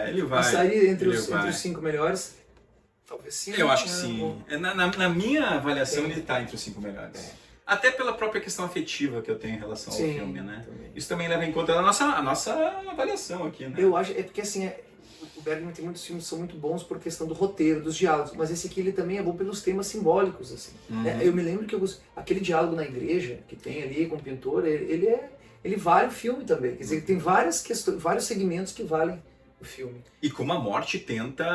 Ele vai. Mas aí entre os 5 melhores, talvez sim. Eu acho que sim. Na minha avaliação, ele está entre os 5 melhores. Até pela própria questão afetiva que eu tenho em relação ao filme, né? Também. Isso também leva em conta a nossa avaliação aqui, né? Eu acho, porque assim, o Bergman tem muitos filmes que são muito bons por questão do roteiro, dos diálogos, mas esse aqui ele também é bom pelos temas simbólicos, assim. Eu me lembro que aquele diálogo na igreja que tem ali com o pintor, ele vale o filme também. Quer dizer, tem várias questões, vários segmentos que valem o filme. E como a morte tenta,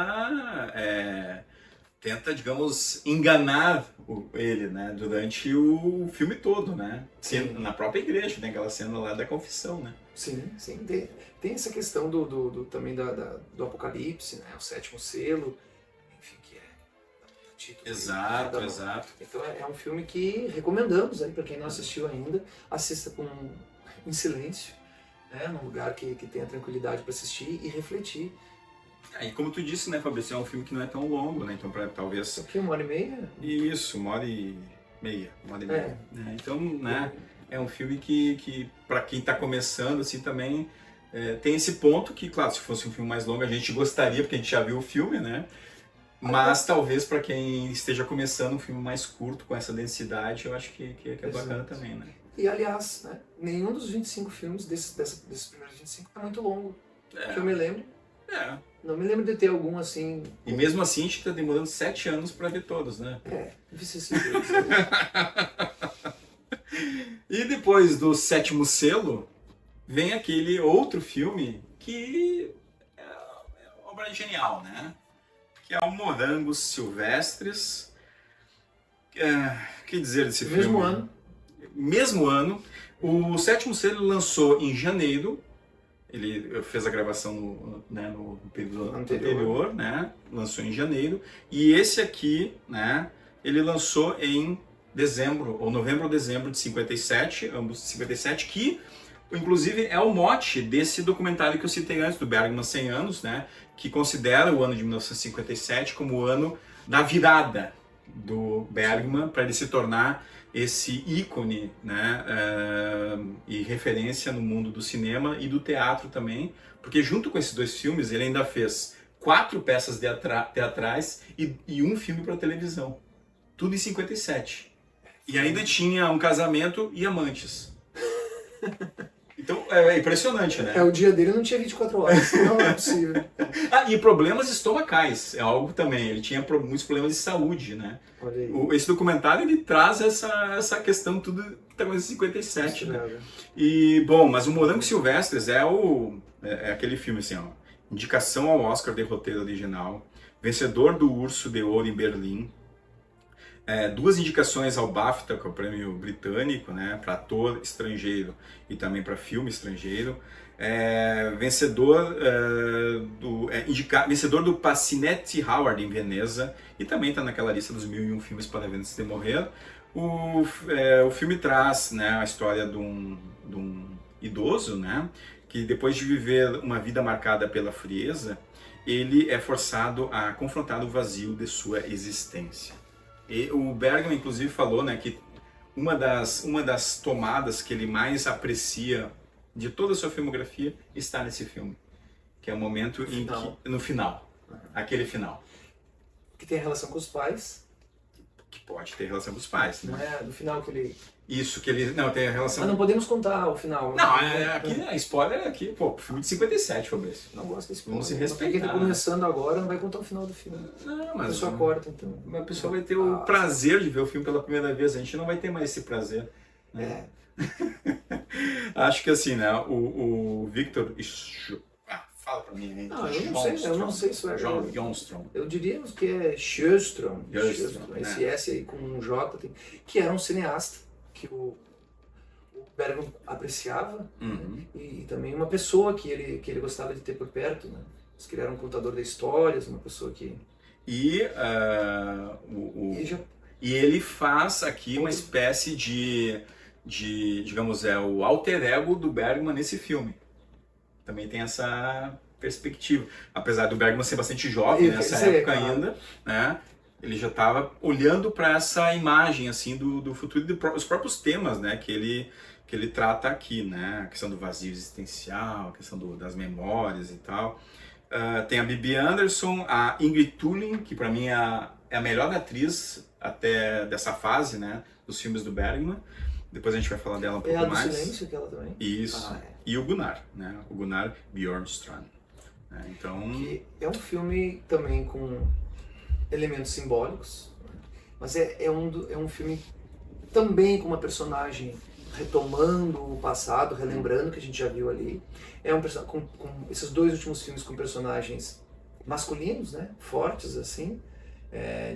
digamos, enganar ele, né, durante o filme todo, né? Sim. Na própria igreja, tem aquela cena lá da confissão, né? Sim, sim. Tem essa questão também do Apocalipse, né? O sétimo selo, enfim, que é o título. Exato, exato. Então é um filme que recomendamos aí para quem não assistiu ainda, assista em silêncio, né? Num lugar que tenha tranquilidade para assistir e refletir. E como tu disse, né, Fabrício, é um filme que não é tão longo, né? Então talvez... Isso aqui, 1h30? Isso, 1h30. 1h30. Então, né, é um filme que para quem está começando, assim, também tem esse ponto que, claro, se fosse um filme mais longo, a gente gostaria, porque a gente já viu o filme, né? Mas talvez para quem esteja começando um filme mais curto, com essa densidade, eu acho que é bacana também, né? E, aliás, né, nenhum dos 25 filmes, desses primeiros 25, é muito longo. Que eu me lembro. Não me lembro de ter algum assim... E mesmo assim a gente está demorando 7 anos para ver todos, né? Vicissitudes. E depois do Sétimo Selo, vem aquele outro filme que é uma obra genial, né? Que é o Morangos Silvestres. Que dizer desse filme? Mesmo ano. O Sétimo Selo lançou em janeiro. Ele fez a gravação no período anterior, né? Lançou em janeiro. E esse aqui, né? Ele lançou em dezembro, ou novembro ou dezembro de 57, ambos de 57, que inclusive é o mote desse documentário que eu citei antes, do Bergman 100 anos, né? Que considera o ano de 1957 como o ano da virada do Bergman para ele se tornar esse ícone, né, e referência no mundo do cinema e do teatro também, porque junto com esses dois filmes ele ainda fez 4 peças teatrais e um filme para televisão, tudo em 57. E ainda tinha Um Casamento e Amantes. Então é impressionante, né? O dia dele não tinha 24 horas, não é possível. E problemas estomacais, é algo também. Ele tinha muitos problemas de saúde, né? Olha aí. Esse documentário ele traz essa questão tudo que está acontecendo em 57, né? E, bom, mas o Morangos Silvestres é aquele filme assim, ó. Indicação ao Oscar de roteiro original, vencedor do Urso de Ouro em Berlim, 2 indicações ao BAFTA, que é o prêmio britânico, né, para ator estrangeiro e também para filme estrangeiro, vencedor do Pacinetti Howard em Veneza, e também está naquela lista dos 1001 filmes para ver antes de morrer. O filme traz, né, a história de um idoso, né, que depois de viver uma vida marcada pela frieza, ele é forçado a confrontar o vazio de sua existência. E o Bergman, inclusive, falou, né, que uma das tomadas que ele mais aprecia de toda a sua filmografia está nesse filme, que é o momento no final, aquele final. Que tem relação com os pais. Que pode ter relação com os pais, né? Não é no final que ele... Isso, que ele... Não, tem a relação... Mas não podemos contar o final. Não, aqui, a spoiler é aqui, pô, filme de 57, Fabrício. Não gosto desse Vamos se spoiler. respeitar. Quem tá começando agora não vai contar o final do filme. Não, A mas... pessoa corta, então. A pessoa vai ter o prazer de ver o filme pela primeira vez, a gente não vai ter mais esse prazer. Né? Acho que assim, né, o Victor... Fala pra mim, hein? Não, eu não sei se é... Johnstrom. Eu diria que é Sjöström. Esse S aí com um J, que era um cineasta que o Bergman apreciava, e também uma pessoa que ele gostava de ter por perto, né? Que ele era um contador de histórias, uma pessoa que... E ele faz aqui uma espécie de digamos, o alter ego do Bergman nesse filme. Também tem essa perspectiva. Apesar do Bergman ser bastante jovem nessa época ainda, né? Ele já estava olhando para essa imagem assim do futuro e dos próprios temas, né? Que ele trata aqui, né? A questão do vazio existencial, a questão das memórias e tal. Tem a Bibi Andersson, a Ingrid Thulin, que para mim é a melhor atriz até dessa fase, né? Dos filmes do Bergman. Depois a gente vai falar dela um pouco mais. É a do Silêncio, aquela também? Isso. E o Gunnar, né? O Gunnar Bjornstrand. né? Então, Que é um filme também com elementos simbólicos, né? Mas é um filme também com uma personagem retomando o passado, relembrando o que a gente já viu ali. É um com esses dois últimos filmes com personagens masculinos, né? Fortes assim,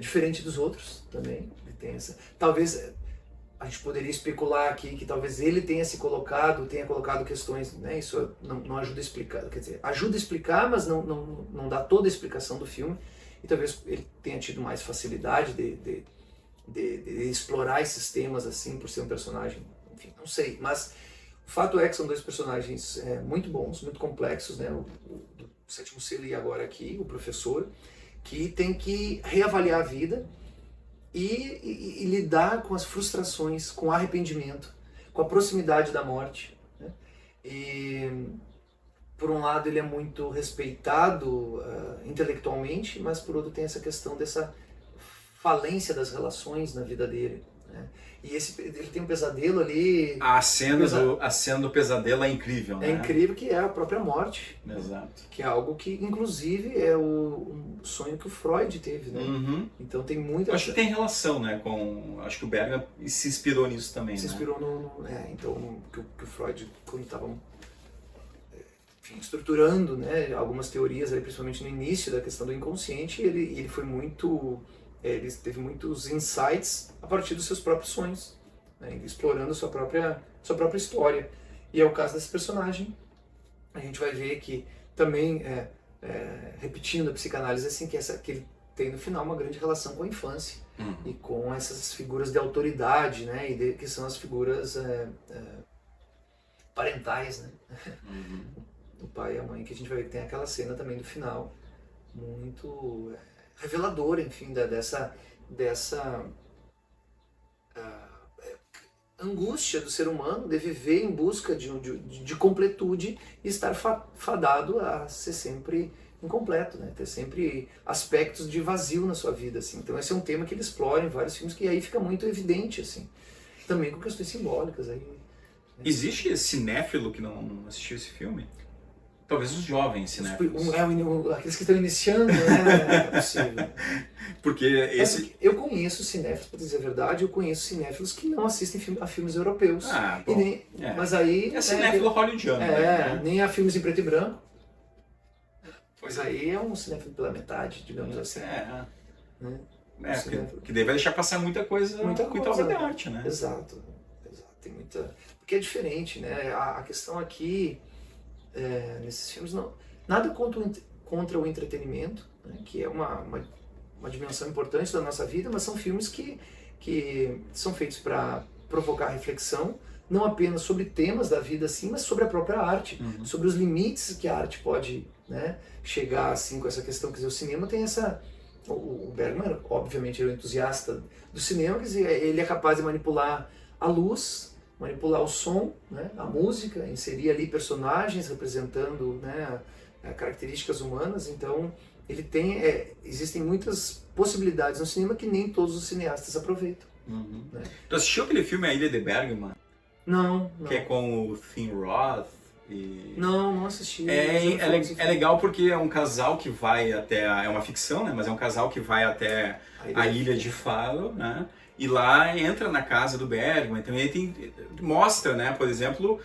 diferente dos outros também. Ele tem essa, talvez a gente poderia especular aqui que talvez ele tenha colocado questões, né? Isso não ajuda a explicar, quer dizer, ajuda a explicar, mas não dá toda a explicação do filme. E talvez ele tenha tido mais facilidade de explorar esses temas assim, por ser um personagem, enfim, não sei. Mas o fato é que são dois personagens muito bons, muito complexos, né? O Sétimo Selo e agora aqui, o professor, que tem que reavaliar a vida e lidar com as frustrações, com o arrependimento, com a proximidade da morte, né? E por um lado ele é muito respeitado intelectualmente, mas por outro tem essa questão dessa falência das relações na vida dele, né? E ele tem um pesadelo ali. a cena do pesadelo é incrível, né? É incrível, que é a própria morte. Exato. Que é algo que, inclusive, é um sonho que o Freud teve, né? Uhum. Então tem muita... Acho que tem relação, né, acho que o Bergman se inspirou nisso também, Se né? inspirou então, que o Freud, quando estava estruturando, né, algumas teorias, ali, principalmente no início da questão do inconsciente, ele foi muito... ele teve muitos insights a partir dos seus próprios sonhos, né, explorando a sua própria história. E é o caso desse personagem. A gente vai ver que também, repetindo a psicanálise, assim, que ele tem no final uma grande relação com a infância e com essas figuras de autoridade, né, que são as figuras parentais, né? O pai e a mãe, que a gente vai ver que tem aquela cena também do final muito reveladora, enfim, dessa angústia do ser humano de viver em busca de completude e estar fadado a ser sempre incompleto, né? Ter sempre aspectos de vazio na sua vida, assim. Então esse é um tema que ele explora em vários filmes, que aí fica muito evidente, assim. Também com questões simbólicas aí. Existe cinéfilo que não assistiu esse filme? Talvez os jovens cinéfilos. Aqueles que estão iniciando, né? Não é possível. Porque esse... Eu conheço cinéfilos, para dizer a verdade, eu conheço cinéfilos que não assistem a filmes europeus. Bom, mas aí... É cinéfilo hollywoodiano. Né? Nem a filmes em preto e branco. Pois aí é um cinéfilo pela metade, digamos assim. Né? Que daí vai deixar passar muita coisa obra de arte, né? Exato. Tem muita... Porque é diferente, né? A questão aqui, nesses filmes, nada contra o entretenimento, né? Que é uma dimensão importante da nossa vida, mas são filmes que são feitos para provocar reflexão, não apenas sobre temas da vida, assim, mas sobre a própria arte, sobre os limites que a arte pode, né, chegar assim, com essa questão. Quer dizer, o cinema tem essa... O Bergman, obviamente, é um entusiasta do cinema, quer dizer, ele é capaz de manipular a luz, manipular o som, né, a música, inserir ali personagens representando, né, características humanas. Então ele tem, existem muitas possibilidades no cinema que nem todos os cineastas aproveitam. Né? Tu assistiu aquele filme A Ilha de Bergman? Não. Que é com o Tim Roth? Não assisti. É legal porque é um casal que vai até... É uma ficção, né? Mas é um casal que vai até a ilha de Faro, né? E lá entra na casa do Bergman. Então ele mostra, né? Por exemplo,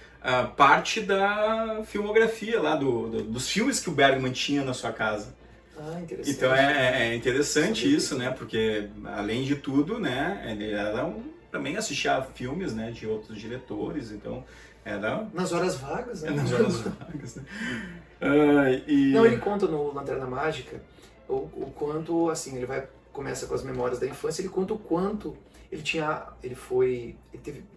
parte da filmografia lá dos filmes que o Bergman tinha na sua casa. Interessante. Então é interessante isso, né? Porque além de tudo, né? Ele também assistia a filmes, né? De outros diretores. Então nas horas vagas, né? Nas horas vagas, né? Não, ele conta no Lanterna Mágica o quanto, assim, começa com as memórias da infância, ele conta o quanto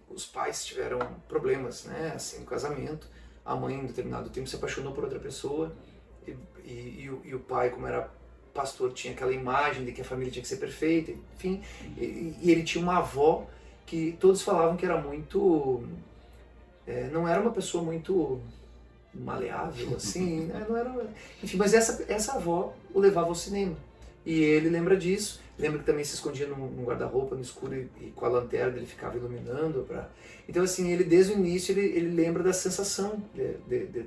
os pais tiveram problemas, né, assim, no casamento. A mãe, em determinado tempo, se apaixonou por outra pessoa e o pai, como era pastor, tinha aquela imagem de que a família tinha que ser perfeita, enfim. E ele tinha uma avó que todos falavam que era muito... não era uma pessoa muito maleável, assim, né? Não era... Enfim, mas essa avó o levava ao cinema. E ele lembra disso, lembra que também se escondia num guarda-roupa no escuro e com a lanterna ele ficava iluminando. Então, assim, ele desde o início ele lembra da sensação de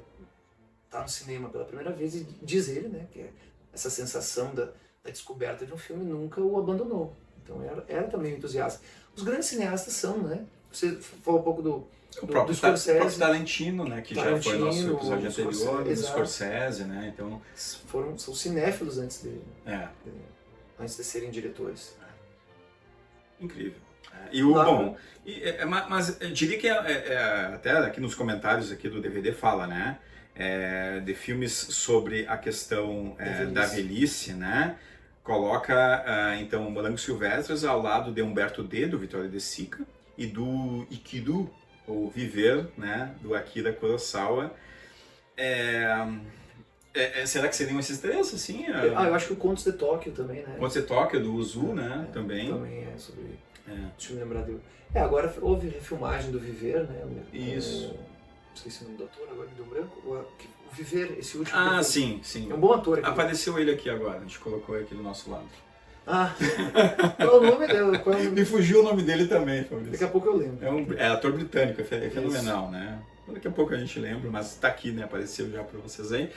tá no cinema pela primeira vez e diz ele, né, que essa sensação da descoberta de um filme nunca o abandonou. Então era também um entusiasta. Os grandes cineastas são, né? Você falou um pouco do próprio Scorsese, Tarantino, né, que já foi nosso episódio anterior, do Scorsese, né? Então são cinéfilos antes de serem diretores. Incrível. Mas eu diria que até aqui nos comentários aqui do DVD fala, né, de filmes sobre a questão da velhice, né? Coloca então Morangos Silvestres ao lado de Umberto D, do Vitória de Sica, e do Ikiru, ou Viver, né, do Akira Kurosawa. Será que seriam esses três, assim? Eu acho que o Contos de Tóquio também, né? Contos de Tóquio, do Ozu, né, também. Também é sobre... Deixa eu me lembrar dele. Agora houve refilmagem do Viver, né? Isso. Esqueci o nome do ator, agora me deu branco. O Viver, esse último. Sim. É um bom ator. Apareceu ele aqui agora, a gente colocou ele aqui do nosso lado. Qual é o nome dele? Me fugiu o nome dele também, Fabrício. Daqui a pouco eu lembro. É ator britânico, é fenomenal, né? Daqui a pouco a gente lembra, mas tá aqui, né? Apareceu já pra vocês aí.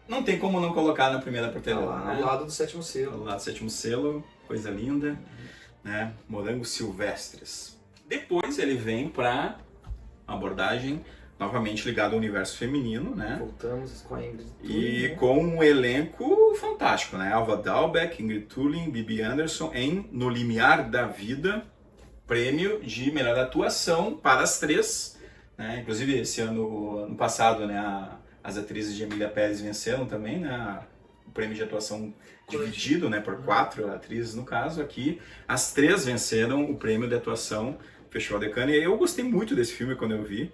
Não tem como não colocar na primeira prateleira, né? Ao lado do Sétimo Selo. Ao lado do Sétimo Selo, coisa linda, né? Morangos Silvestres. Depois ele vem pra abordagem novamente ligada ao universo feminino, né? Voltamos com a Ingrid Thulin, e com um elenco fantástico, né? Alva Dalbeck, Ingrid Thulin, Bibi Andersson em No Limiar da Vida, prêmio de melhor atuação para as três, né? Inclusive esse ano passado, né, as atrizes de Emília Pérez venceram também, né, o prêmio de atuação dividido, né, por 4 atrizes no caso. Aqui as três venceram o prêmio de atuação Festival de Cannes. E eu gostei muito desse filme quando eu vi.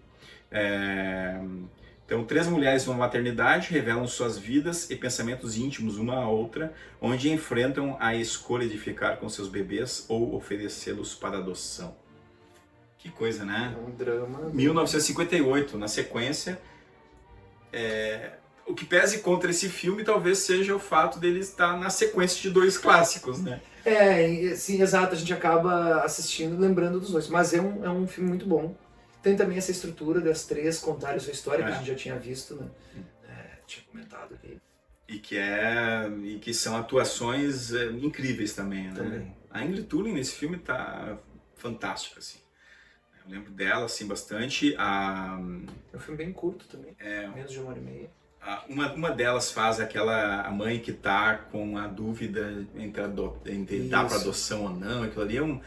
Então, 3 mulheres numa maternidade revelam suas vidas e pensamentos íntimos uma à outra, onde enfrentam a escolha de ficar com seus bebês ou oferecê-los para adoção. Que coisa, né? É um drama. 1958, na sequência. O que pese contra esse filme talvez seja o fato dele estar na sequência de 2 clássicos, né? Sim, exato. A gente acaba assistindo lembrando dos dois. Mas é um filme muito bom. Tem também essa estrutura das 3 contarem sua história, que a gente já tinha visto, né? Tinha comentado aqui. E que são atuações incríveis também, né? Também. A Ingrid Thulin nesse filme tá fantástica, assim. Eu lembro dela, assim, bastante. É um filme bem curto também, menos de 1h30. Uma delas faz a mãe que tá com a dúvida entre dar para adoção ou não. Aquilo ali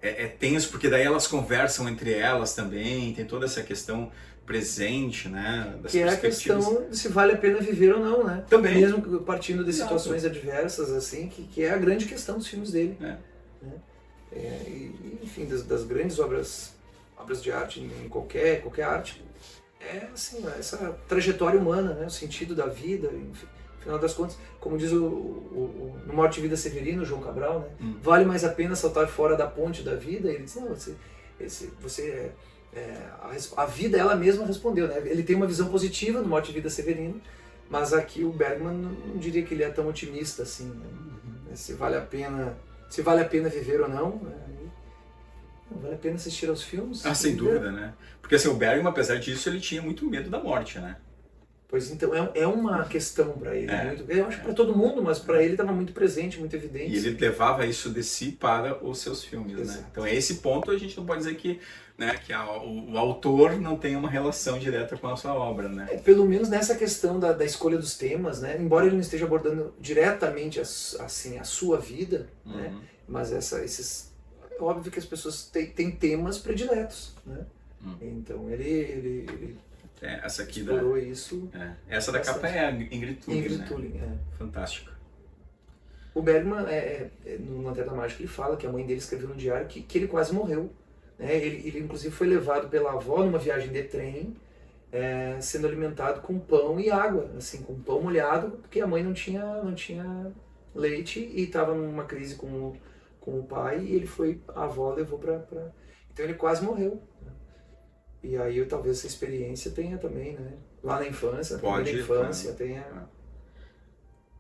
é tenso, porque daí elas conversam entre elas também, tem toda essa questão presente, né? Das que é a questão de se vale a pena viver ou não, né? Também. Mesmo partindo de situações adversas, assim, que é a grande questão dos filmes dele. Enfim, das grandes obras de arte, em qualquer arte, assim, essa trajetória humana, né? O sentido da vida, enfim. No final das contas, como diz no Morte e Vida Severino, João Cabral, né? Vale mais a pena saltar fora da ponte da vida? Ele diz, não, a vida ela mesma respondeu, né? Ele tem uma visão positiva no Morte e Vida Severino, mas aqui o Bergman não diria que ele é tão otimista assim, né? Se vale a pena viver ou não, não vale a pena assistir aos filmes? Sem dúvida, né? Porque assim, o Bergman, apesar disso, ele tinha muito medo da morte, né? Pois então, é uma questão para ele. Eu acho que para todo mundo, mas para ele estava muito presente, muito evidente. E ele levava isso de si para os seus filmes, né? Então, a esse ponto, a gente não pode dizer que o autor não tem uma relação direta com a sua obra, né? Pelo menos nessa questão da escolha dos temas, né? Embora ele não esteja abordando diretamente assim, a sua vida, né? Mas é óbvio que as pessoas têm temas prediletos, né? Então, ele essa aqui explorou isso. Essa da capa é a Ingrid Thulin, Ingrid Thulin, Fantástica. O Bergman, no Lanterna Mágica, ele fala que a mãe dele escreveu no diário que ele quase morreu. Né? Ele inclusive foi levado pela avó numa viagem de trem, sendo alimentado com pão e água, assim, com pão molhado, porque a mãe não tinha leite e estava numa crise com o pai, e a avó levou para... Então ele quase morreu. E aí talvez essa experiência tenha também, né? Lá na infância, tenha...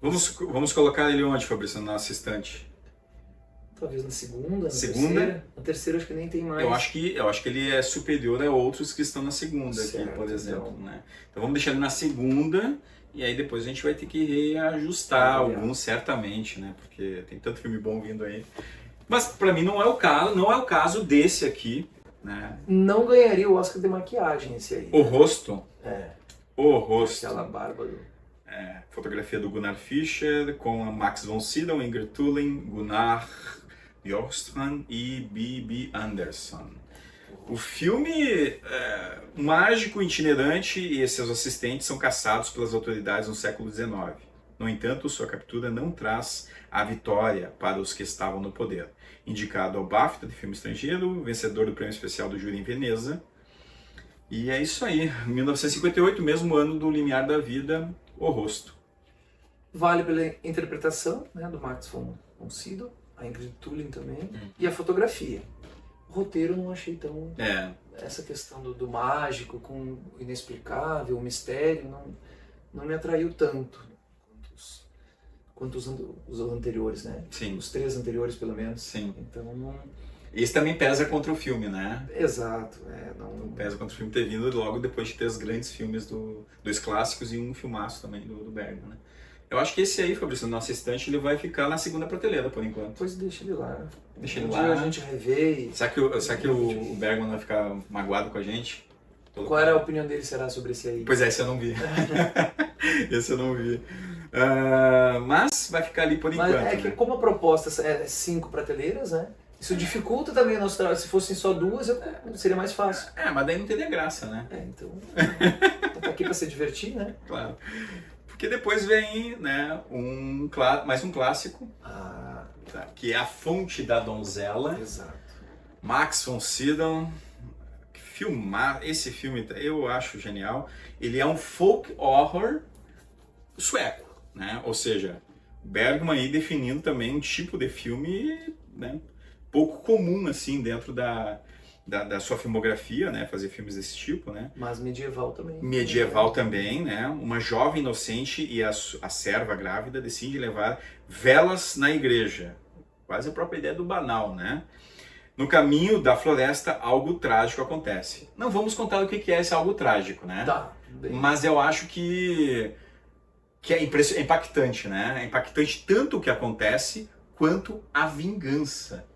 Vamos colocar ele onde, Fabrício, na nossa estante? talvez na segunda, na Segunda? terceira. Na terceira acho que nem tem mais. Eu acho que ele é superior a outros que estão na segunda aqui, Certo, por exemplo, então. né? Então vamos deixar ele na segunda e aí depois a gente vai ter que reajustar alguns certamente, né? Porque tem tanto filme bom vindo aí. Mas pra mim não é o caso desse aqui, né? Não ganharia o Oscar de maquiagem esse aí. O rosto, É, o rosto. aquela barba do... Fotografia do Gunnar Fischer com a Max von Sydow, Ingrid Thulin, Gunnar Bjorkstrand e Bibi Andersson. O filme um mágico itinerante e seus assistentes são caçados pelas autoridades no século XIX. No entanto, sua captura não traz a vitória para os que estavam no poder. Indicado ao BAFTA de filme estrangeiro, vencedor do prêmio especial do júri em Veneza. E é isso aí, 1958, mesmo ano do Limiar da Vida, O Rosto. Vale pela interpretação, né, do Max von Sydow, a Ingrid Thulin também, e a fotografia. O roteiro eu não achei tão... Essa questão do mágico com o inexplicável, o mistério, não me atraiu tanto quanto os anteriores, né? Sim. Os 3 anteriores, pelo menos. Sim. Então, não... Esse também pesa contra o filme, né? Exato. Pesa contra o filme ter vindo logo depois de ter os grandes filmes dois clássicos e um filmaço também do Bergman, né? Eu acho que esse aí, Fabrício, na nossa estante, ele vai ficar na segunda prateleira, por enquanto. Pois deixa ele lá. Deixa ele Um lá. dia a gente revê e... Será que o Bergman vai ficar magoado com a gente? Qual era a opinião dele será sobre esse aí? Pois é, esse eu não vi. Esse eu não vi. Mas vai ficar ali por enquanto. Mas é que como a proposta é 5 prateleiras, né? Isso dificulta também o nosso trabalho. Se fossem só 2, seria mais fácil. Mas daí não teria graça, né? Então tá aqui pra se divertir, né? Claro. Porque depois vem, né, mais um clássico, que é A Fonte da Donzela. Exato. Max von Sydow. Esse filme eu acho genial. Ele é um folk horror sueco, né? Ou seja, Bergman aí definindo também um tipo de filme, né, pouco comum assim dentro da sua filmografia, né, fazer filmes desse tipo, né? Mas medieval também. Medieval também, né? Uma jovem inocente e a serva grávida decidem levar velas na igreja. Quase a própria ideia do banal, né? No caminho da floresta, algo trágico acontece. Não vamos contar o que é esse algo trágico, né? Tá, mas eu acho que é impactante, né? É impactante tanto o que acontece quanto a vingança,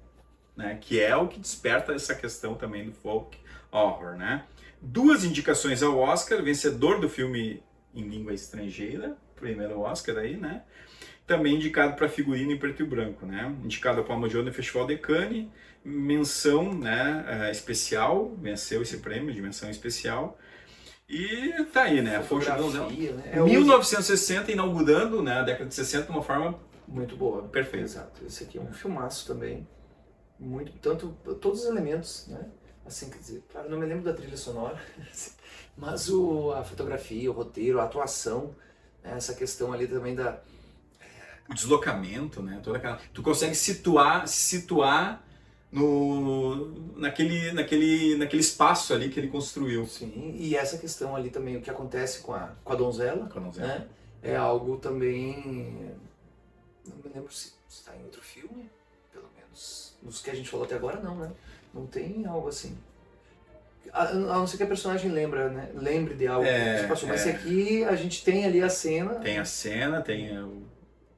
né? Que é o que desperta essa questão também do folk horror, né? 2 indicações ao Oscar, vencedor do filme em língua estrangeira, primeiro Oscar aí, né? Também indicado para figurino em preto e branco, né? Indicado ao Palma de Ouro no Festival de Cannes, menção, né, especial, venceu esse prêmio de menção especial. E tá aí, né? A Fonte da Donzela. Né? 1960, inaugurando, né, a década de 60 de uma forma muito boa. Perfeita. Exato. Esse aqui é um filmaço também. Todos os elementos, né? Assim, quer dizer, claro, não me lembro da trilha sonora, mas a fotografia, o roteiro, a atuação, né, essa questão ali também o deslocamento, né? Toda aquela... Tu consegue se situar naquele espaço ali que ele construiu. Sim, e essa questão ali também, o que acontece com a donzela, né? É algo também... Não me lembro se está em outro filme, pelo menos nos que a gente falou até agora não, né? Não tem algo assim. A não ser que a personagem lembre de algo que se passou. Mas esse aqui a gente tem ali a cena. Tem a cena, tem o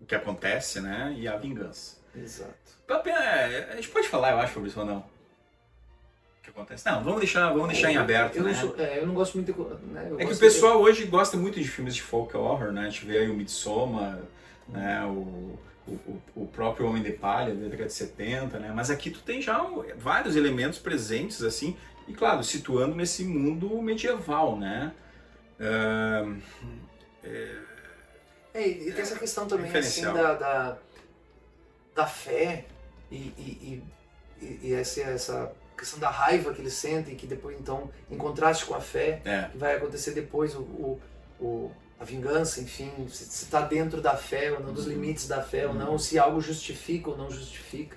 que acontece, né? E a vingança. Exato. A gente pode falar, eu acho, sobre isso ou não? O que acontece? Não, vamos deixar em aberto, né? Eu não gosto muito de... Né? Que o pessoal hoje gosta muito de filmes de folk horror, né? A gente vê aí o Midsommar, né? O próprio Homem de Palha, da década de 70, né? Mas aqui tu tem já vários elementos presentes, assim, e claro, situando nesse mundo medieval, né? E tem essa questão também, assim, da fé e essa questão da raiva que eles sentem, que depois, então, em contraste com a fé, que vai acontecer depois a vingança, enfim, se está dentro da fé ou não, dos limites da fé ou não, se algo justifica ou não justifica.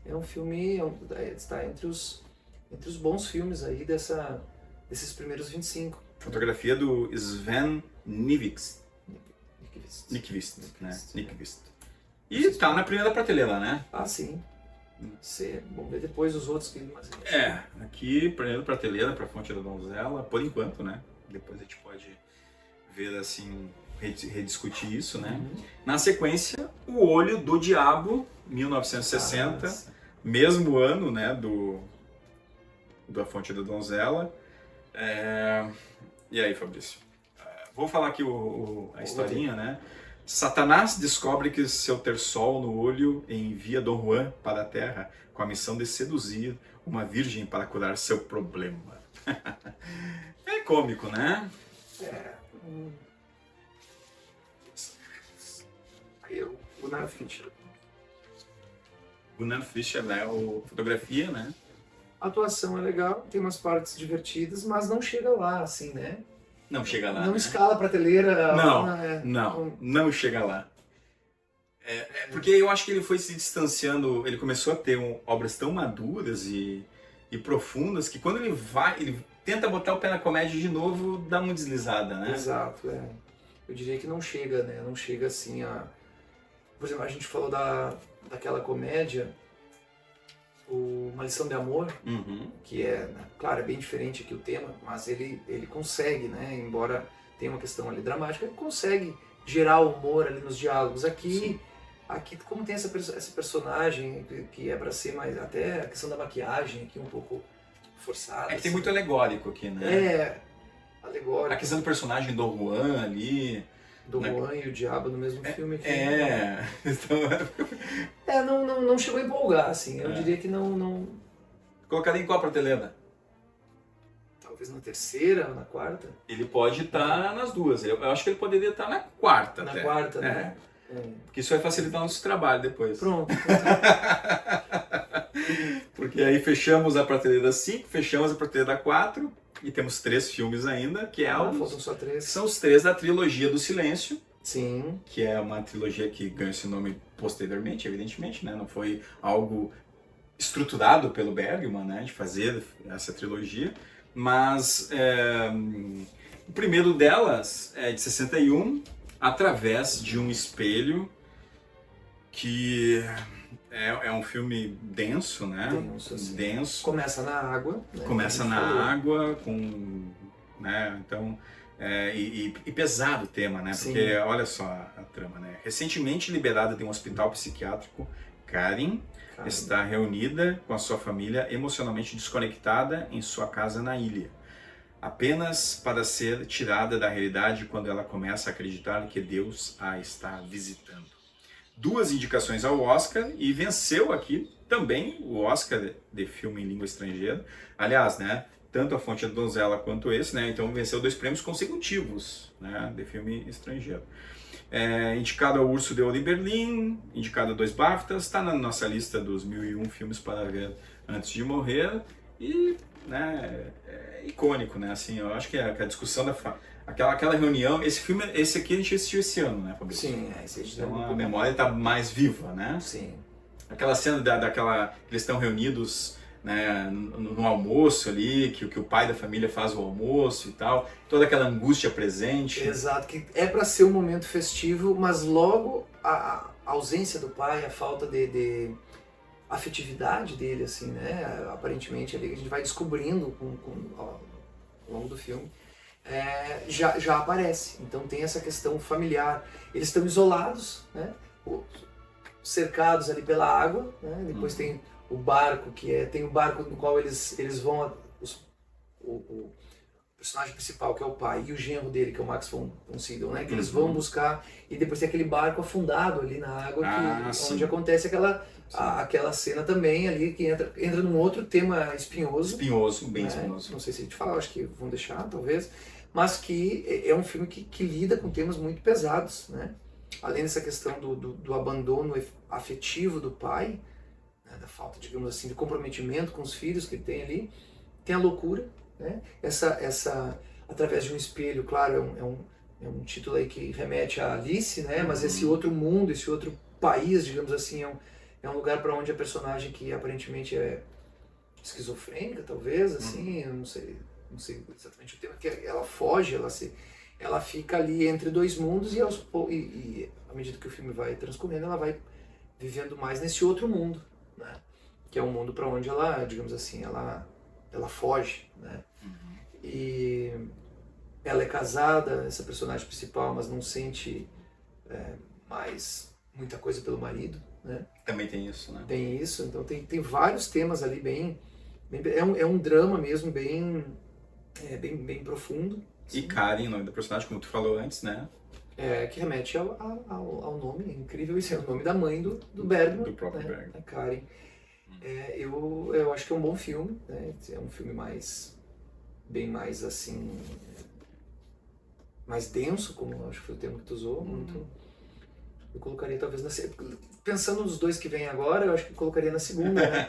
É um filme, está entre os bons filmes aí desses primeiros 25. Fotografia do Sven Nykvist, né? Nykvist. E tá na primeira prateleira, né? Ah, sim. Vamos ver depois os outros que... Aqui, primeiro Prateleira para Fonte da Donzela, por enquanto, né? Depois a gente pode ver, assim, rediscutir isso, né? Na sequência, O Olho do Diabo, 1960, mesmo ano, né, da Fonte da Donzela. E aí, Fabrício? Vou falar aqui a historinha, né? Satanás descobre que seu ter sol no olho envia Dom Juan para a Terra com a missão de seduzir uma virgem para curar seu problema. É cômico, né? O Gunnar Fischer. Gunnar Fischer, né? Fotografia, né? A atuação é legal, tem umas partes divertidas, mas não chega lá, assim, né? Não chega lá. Não né? escala a prateleira. Não chega lá. Porque eu acho que ele foi se distanciando, ele começou a ter obras tão maduras e profundas que quando ele tenta botar o pé na comédia de novo, dá uma deslizada, né? Exato, Eu diria que não chega, né? Não chega assim a... Por exemplo, a gente falou daquela comédia, Uma Lição de Amor, que claro, é bem diferente aqui o tema, mas ele consegue, né? Embora tenha uma questão ali dramática, ele consegue gerar humor ali nos diálogos. Aqui, como tem essa personagem que é para ser mais... Até a questão da maquiagem aqui um pouco forçada. É que tem muito alegórico aqui, né? Alegórico. A questão do personagem do Juan ali... Do Juan e o Diabo no mesmo filme aqui. Então... não chegou a empolgar, assim. Eu diria que não... Colocaria em qual prateleira? Talvez na terceira ou na quarta? Ele pode estar nas duas. Eu acho que ele poderia estar na quarta. Na quarta, né? Porque isso vai facilitar o nosso trabalho depois. Pronto. Porque aí fechamos a prateleira 5, fechamos a prateleira 4 e temos 3 filmes ainda, que faltam só 3. São os 3 da trilogia do Silêncio. Sim. Que é uma trilogia que ganhou esse nome posteriormente, evidentemente, né? Não foi algo estruturado pelo Bergman, né? De fazer essa trilogia. Mas o primeiro delas é de 61, Através de um Espelho, que é um filme denso, né? Denso, assim. Denso. Começa na água. Né? Começa na água, né? Então, e pesado o tema, né? Sim. Porque olha só a trama, né? Recentemente liberada de um hospital psiquiátrico, Karen está reunida com a sua família, emocionalmente desconectada em sua casa na ilha, apenas para ser tirada da realidade quando ela começa a acreditar que Deus a está visitando. 2 indicações ao Oscar e venceu aqui também o Oscar de filme em língua estrangeira. Aliás, né, tanto A Fonte da Donzela quanto esse, né, então venceu 2 prêmios consecutivos, né, de filme estrangeiro. Indicado ao Urso de Ouro em Berlim, indicado a 2 BAFTAs, está na nossa lista dos 1001 filmes para ver antes de morrer e, né, é icônico, né, assim, eu acho que a discussão aquela reunião, esse aqui a gente assistiu esse ano, né, Fabrício? Sim, esse a gente então a memória está mais viva, né? Sim. Aquela cena que eles estão reunidos, né, no almoço ali, que o pai da família faz o almoço e tal, toda aquela angústia presente. Exato, que é para ser um momento festivo, mas logo a ausência do pai, a falta de afetividade dele, assim, né? Aparentemente ali a gente vai descobrindo ao longo do filme. Já aparece, então tem essa questão familiar. Eles estão isolados, né? Cercados ali pela água, né? Depois tem o barco, tem o barco no qual eles vão, o personagem principal, que é o pai, e o genro dele, que é o Max von Sydow, né? Que eles vão buscar, e depois tem aquele barco afundado ali na água, onde acontece aquela cena também ali, que entra num outro tema espinhoso. Espinhoso, bem espinhoso. Não sei se a gente fala, acho que vão deixar, talvez. Mas que é um filme que lida com temas muito pesados, né? Além dessa questão do abandono afetivo do pai, né? Da falta, digamos assim, de comprometimento com os filhos que ele tem ali, tem a loucura, né? Essa Através de um Espelho, claro, é um título aí que remete a Alice, né? Mas esse outro mundo, esse outro país, digamos assim, é um lugar para onde a personagem, que aparentemente é esquizofrênica, talvez, assim, eu não sei exatamente o tema, que ela foge, ela fica ali entre 2 mundos e à medida que o filme vai transcorrendo, ela vai vivendo mais nesse outro mundo, né? que é um mundo para onde ela, digamos assim, ela foge, né? E ela é casada, essa personagem principal, mas não sente mais muita coisa pelo marido, né? Também tem isso, né? Tem isso, então tem vários temas ali é um drama mesmo bem profundo. E Karen, o nome da personagem, como tu falou antes, né? Que remete ao nome, é incrível isso, é o nome da mãe do Bergman. Do próprio né? Bergman. A Karen. Eu acho que é um bom filme, né? É um filme bem mais assim, mais denso, como eu acho que foi o termo que tu usou, muito. Eu colocaria talvez pensando nos dois que vêm agora, eu acho que eu colocaria na segunda, né?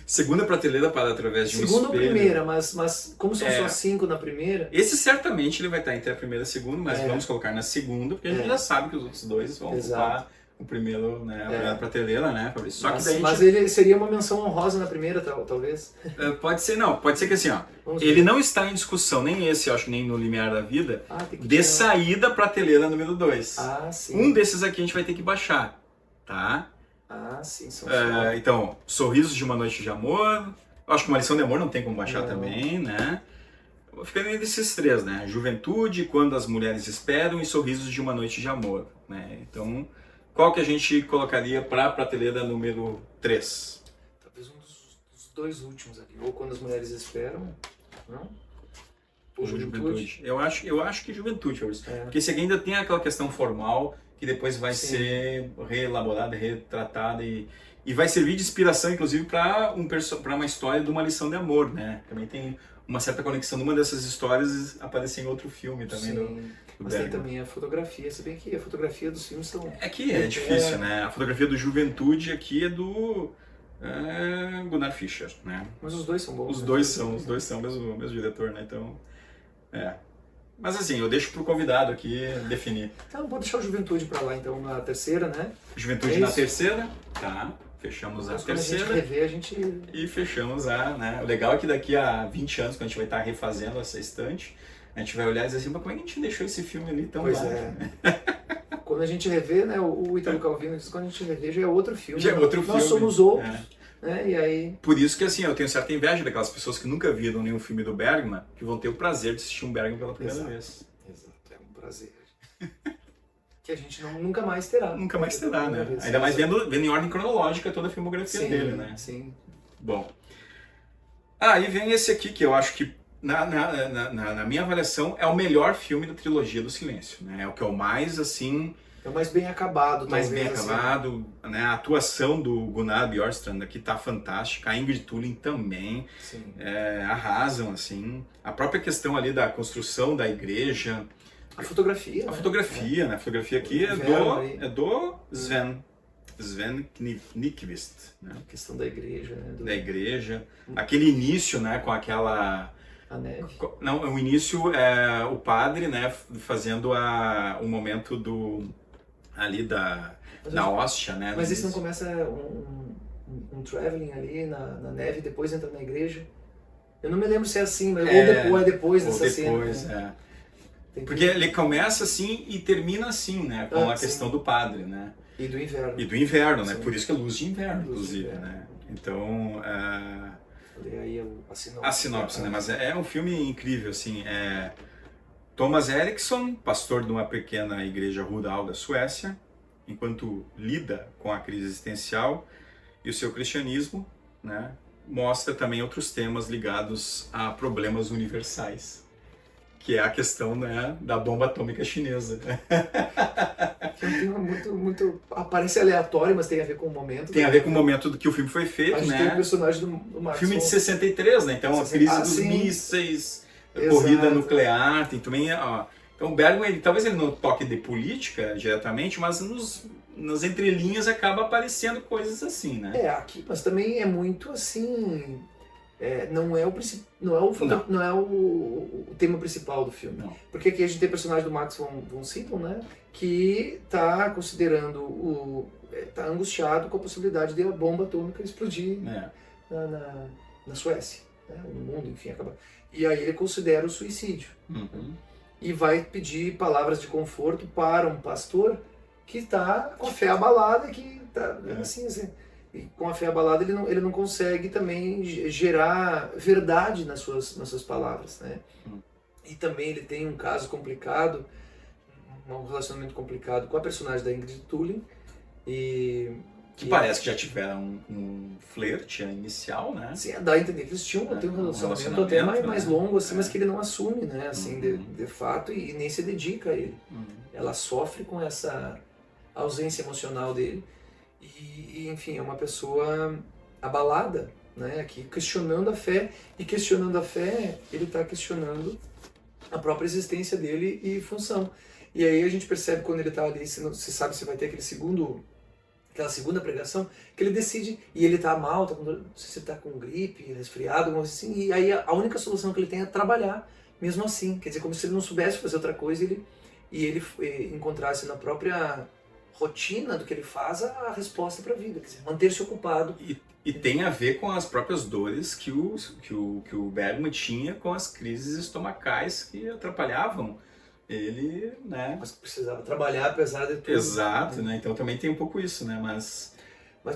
Segunda prateleira para através de um Segunda ou espelho. Primeira, mas como são só 5 na primeira... Esse certamente ele vai estar entre a primeira e a segunda, mas vamos colocar na segunda, porque a gente já sabe que os outros dois vão ocupar o primeiro, né, a primeira prateleira, né, Fabrício? Só que daí mas ele seria uma menção honrosa na primeira, talvez? Pode ser que assim, ó, ele não está em discussão, nem esse, eu acho que nem no limiar da vida, de sair da prateleira número 2. Sim. Um desses aqui a gente vai ter que baixar, tá? Sim, então, Sorrisos de uma Noite de Amor, eu acho que Uma Lição de Amor não tem como baixar também, né? Ficando entre esses três, né? Juventude, Quando as Mulheres Esperam e Sorrisos de uma Noite de Amor, né? Então, qual que a gente colocaria para a prateleira número 3? Talvez um dos dois últimos ali, ou Quando as Mulheres Esperam, não? Ou Juventude. Eu acho que Juventude, porque esse aqui ainda tem aquela questão formal que depois vai ser reelaborada, retratada e vai servir de inspiração, inclusive, para uma história de uma lição de amor, né? Também tem uma certa conexão numa dessas histórias aparecer em outro filme também. Mas tem também a fotografia, se bem que a fotografia dos filmes são... Aqui é difícil, né? A fotografia do Juventude aqui é do Gunnar Fischer, né? Mas os dois são bons. Os dois são o mesmo diretor, né? Então, Mas assim, eu deixo pro convidado aqui definir. Então, vou deixar o Juventude pra lá, então, na terceira, né? Juventude na terceira, tá. Fechamos a terceira. Quando a gente rever, a gente... E fechamos né? O legal é que daqui a 20 anos, quando a gente vai estar refazendo essa estante, a gente vai olhar e dizer assim, mas como é que a gente deixou esse filme ali tão baixo? Quando a gente rever, né, o Ítalo Calvino diz que quando a gente rever já é outro filme. Já é outro filme. Nós somos outros. Né, e aí... Por isso que assim, eu tenho certa inveja daquelas pessoas que nunca viram nenhum filme do Bergman, que vão ter o prazer de assistir um Bergman pela primeira vez. Exato, é um prazer. Que a gente nunca mais terá. Nunca mais terá, né? Ainda mais vendo em ordem cronológica toda a filmografia dele, né? Sim. Bom. E vem esse aqui, que eu acho que, na minha avaliação, é o melhor filme da trilogia do Silêncio, né? É o que é o mais, assim... É o mais bem acabado. Mais bem acabado, né? A atuação do Gunnar Bjorstrand aqui tá fantástica, a Ingrid Thulin também. Arrasam, assim. A própria questão ali da construção da igreja... A fotografia, né? A fotografia aqui é do Sven Nykvist, né? A questão da igreja, né? Da igreja. Aquele início, né, com aquela... A neve. Não, o início é o padre, né, fazendo o momento da hóstia, né? Mas isso não começa um traveling ali na neve e depois entra na igreja? Eu não me lembro se é assim, mas ou depois dessa cena. Porque ele começa assim e termina assim, né? Com a questão do padre, né? E do inverno. E do inverno, né? Por isso que é luz de inverno, inclusive, né? Então... aí a sinopse, né? Mas é um filme incrível, assim. Thomas Eriksson, pastor de uma pequena igreja rural da Suécia, enquanto lida com a crise existencial e o seu cristianismo, né? Mostra também outros temas ligados a problemas universais, que é a questão, né, da bomba atômica chinesa. É um tema muito... Parece aleatório, mas tem a ver com o momento. Tem a ver com o momento do que o filme foi feito, né? A gente tem o personagem do Max. Filme de 63, né? Então, a crise dos mísseis, corrida nuclear, tem também... Então, o Bergman, talvez ele não toque de política diretamente, mas nas entrelinhas acaba aparecendo coisas assim, né? Aqui, mas também é muito assim... não é o tema principal do filme. Não. Porque aqui a gente tem o personagem do Max von Sydow, né, que está considerando está angustiado com a possibilidade de a bomba atômica explodir na Suécia, né, no mundo, enfim, acabar. E aí ele considera o suicídio. E vai pedir palavras de conforto para um pastor que está com a fé abalada, que está assim. E com a fé abalada ele não consegue também gerar verdade nas suas palavras, né? E também ele tem um caso complicado, um relacionamento complicado com a personagem da Ingrid Tulin, que parece que já tiveram um flerte inicial, né? Sim, dá a entender que eles tinham um relacionamento até mais longo, assim, mas que ele não assume, né? Assim, de fato, e nem se dedica a ele. Ela sofre com essa ausência emocional dele e enfim, é uma pessoa abalada, né? Aqui questionando a fé, e questionando a fé, ele está questionando a própria existência dele e função. E aí a gente percebe quando ele está ali, se sabe se vai ter aquela segunda pregação, que ele decide, e ele tá mal, não sei se ele tá com gripe, resfriado, alguma coisa assim, e aí a única solução que ele tem é trabalhar, mesmo assim. Quer dizer, como se ele não soubesse fazer outra coisa, ele encontrasse na própria rotina do que ele faz a resposta para a vida, quer dizer, manter-se ocupado. E tem a ver com as próprias dores que o Bergman tinha com as crises estomacais que atrapalhavam ele, né? Mas precisava trabalhar apesar de tudo. Exato, né? Então também tem um pouco isso, né? Mas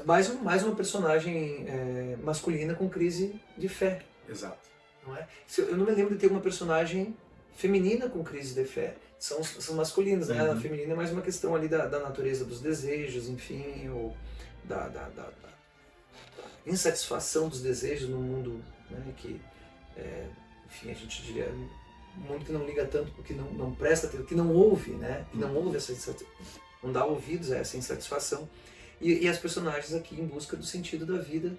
mais uma personagem masculina com crise de fé. Exato. Não é? Eu não me lembro de ter uma personagem feminina com crise de fé. São masculinas, né? A feminina é mais uma questão ali da natureza dos desejos, enfim, ou da insatisfação dos desejos no mundo, né? Que, enfim, a gente diria um mundo que não liga tanto, porque não presta atenção, que não ouve, né? Que não ouve não dá ouvidos a essa insatisfação. E as personagens aqui em busca do sentido da vida, né?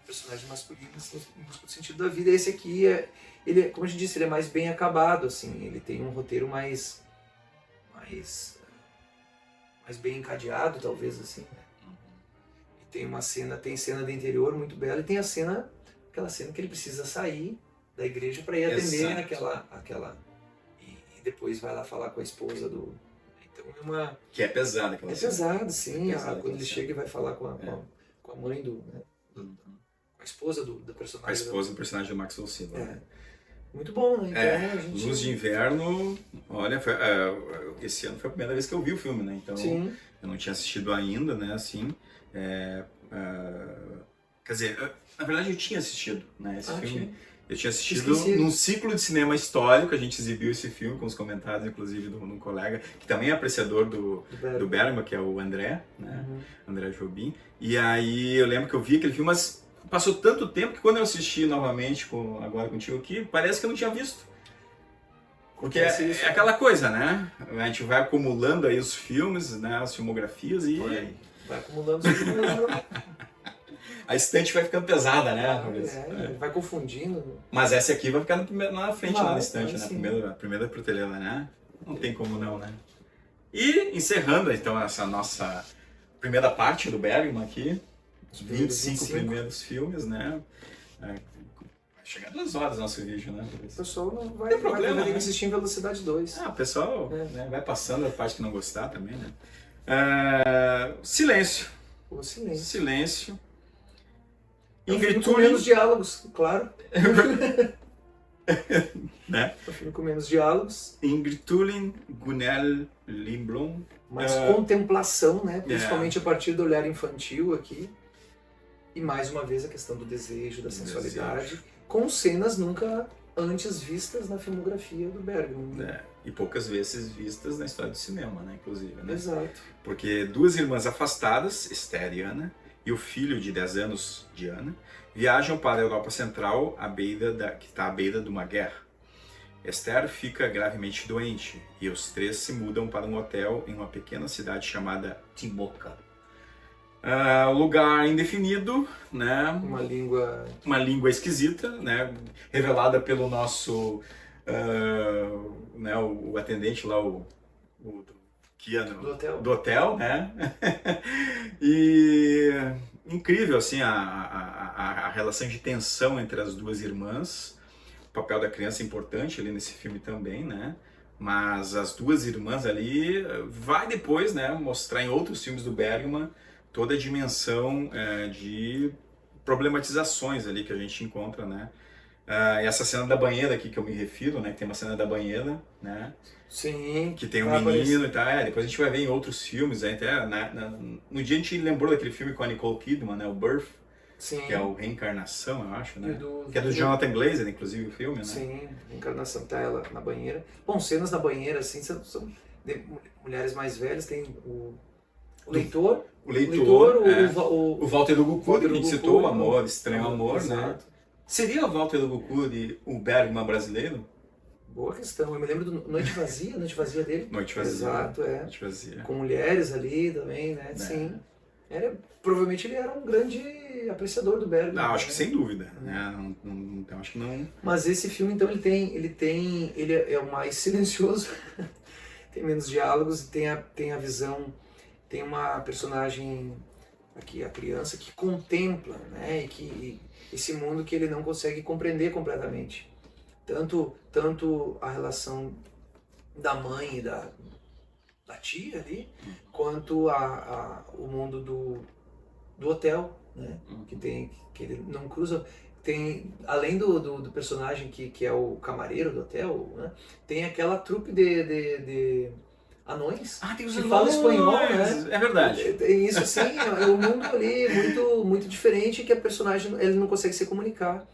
Personagens masculinos em busca do sentido da vida. Esse aqui ele, como a gente disse, ele é mais bem acabado, assim. Ele tem um roteiro mais bem encadeado, talvez, assim, né? E tem cena de interior muito bela, e tem aquela cena que ele precisa sair da igreja para ir atender aquela e depois vai lá falar com a esposa do... Então que é pesada. É pesado, sim. Quando ele chega e vai falar com a mãe com a esposa do personagem. Com a esposa do personagem do Max von Sydow. Muito bom, né? Então, Luz de Inverno, olha, esse ano foi a primeira vez que eu vi o filme, né? Então sim. Eu não tinha assistido ainda, né? Assim, quer dizer, na verdade eu tinha assistido, né? Esse filme. Tinha. Eu tinha assistido num ciclo de cinema histórico, a gente exibiu esse filme com os comentários, inclusive, de um colega, que também é apreciador do Bergman, que é o André, né? André Jobim. E aí eu lembro que eu vi aquele filme, mas passou tanto tempo que quando eu assisti novamente, agora contigo aqui, parece que eu não tinha visto. Porque é aquela coisa, né? A gente vai acumulando aí os filmes, né? As filmografias e... Vai acumulando os filmes. A estante vai ficando pesada, né? Vai confundindo. Mas essa aqui vai ficar na frente, lá na estante, né? A primeira prateleira, né? Não tem como não, né? E encerrando, então, essa nossa primeira parte do Bergman aqui, os 25 primeiros filmes, né? Chega 2 horas nosso vídeo, né? O pessoal não vai ter que assistir em velocidade 2. O pessoal né, vai passando a parte que não gostar também, né? Silêncio. O silêncio. Silêncio. Ingrid Tulin com menos diálogos, claro. Né? O filme com menos diálogos. Ingrid Tulin, Gunnel Lindblom. Mais contemplação, né? Principalmente a partir do olhar infantil aqui. E mais uma vez a questão do desejo, da sensualidade, com cenas nunca antes vistas na filmografia do Bergman. E poucas vezes vistas na história do cinema, né? Inclusive, né? Exato. Porque 2 irmãs afastadas, Esther e Ana, e o filho de 10 anos de Ana, viajam para a Europa Central, que está à beira de uma guerra. Esther fica gravemente doente e os 3 se mudam para um hotel em uma pequena cidade chamada Timoca. Lugar indefinido, né? Uma língua esquisita, né? Revelada pelo nosso né? O atendente lá, do hotel, né? E incrível assim a relação de tensão entre as 2 irmãs. O papel da criança é importante ali nesse filme também, né? Mas as 2 irmãs ali vai depois, né, mostrar em outros filmes do Bergman toda a dimensão de problematizações ali que a gente encontra, né, E essa cena da banheira aqui que eu me refiro, né? Que tem uma cena da banheira, né? Sim. Que tem um menino e tal. Depois a gente vai ver em outros filmes, até, no dia a gente lembrou daquele filme com a Nicole Kidman, né? O Birth. Sim. Que é o Reencarnação, eu acho, né? Que é do Jonathan Glazer, inclusive, o filme, né? Sim, Reencarnação, tá ela na banheira. Bom, cenas na banheira, assim, são de mulheres mais velhas, tem o leitor. O Walter do Goku, que a gente citou, o Amor, Estranho Amor, exato. Né? Seria o Walter do Goku de o Bergman brasileiro? Boa questão. Eu me lembro do Noite Vazia dele. Noite Vazia. Exato, é. Noite Vazia. Com mulheres ali também, né? Sim. Provavelmente ele era um grande apreciador do Bergman. Não, acho que sem dúvida. Né? Então acho que não. Mas esse filme, então, ele é o mais silencioso, tem menos diálogos, tem a visão, tem uma personagem aqui, a criança, que contempla, né? E que esse mundo que ele não consegue compreender completamente. Tanto a relação da mãe e da tia ali, quanto o mundo do hotel, né? Que ele não cruza. Tem, além do personagem que é o camareiro do hotel, né? Tem aquela trupe de anões tem os que falam espanhol, né? É verdade. Tem isso, sim, é um mundo ali muito, muito diferente, que a personagem ele não consegue se comunicar.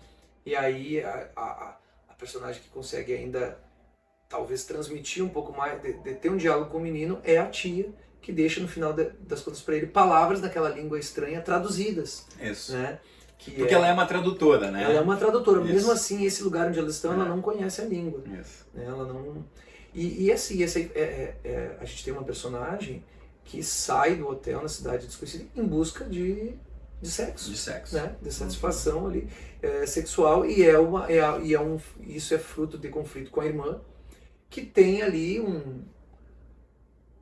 E aí a personagem que consegue ainda talvez transmitir um pouco mais, de ter um diálogo com o menino, é a tia, que deixa no final das contas para ele palavras daquela língua estranha traduzidas. Isso. Né? Porque ela é uma tradutora, né? Ela é uma tradutora. Isso. Mesmo assim, esse lugar onde elas estão, ela não conhece a língua. Isso. Ela não... E assim, a gente tem uma personagem que sai do hotel na cidade desconhecida em busca de sexo. De sexo. Né? De satisfação ali, sexual. Isso é fruto de conflito com a irmã, que tem ali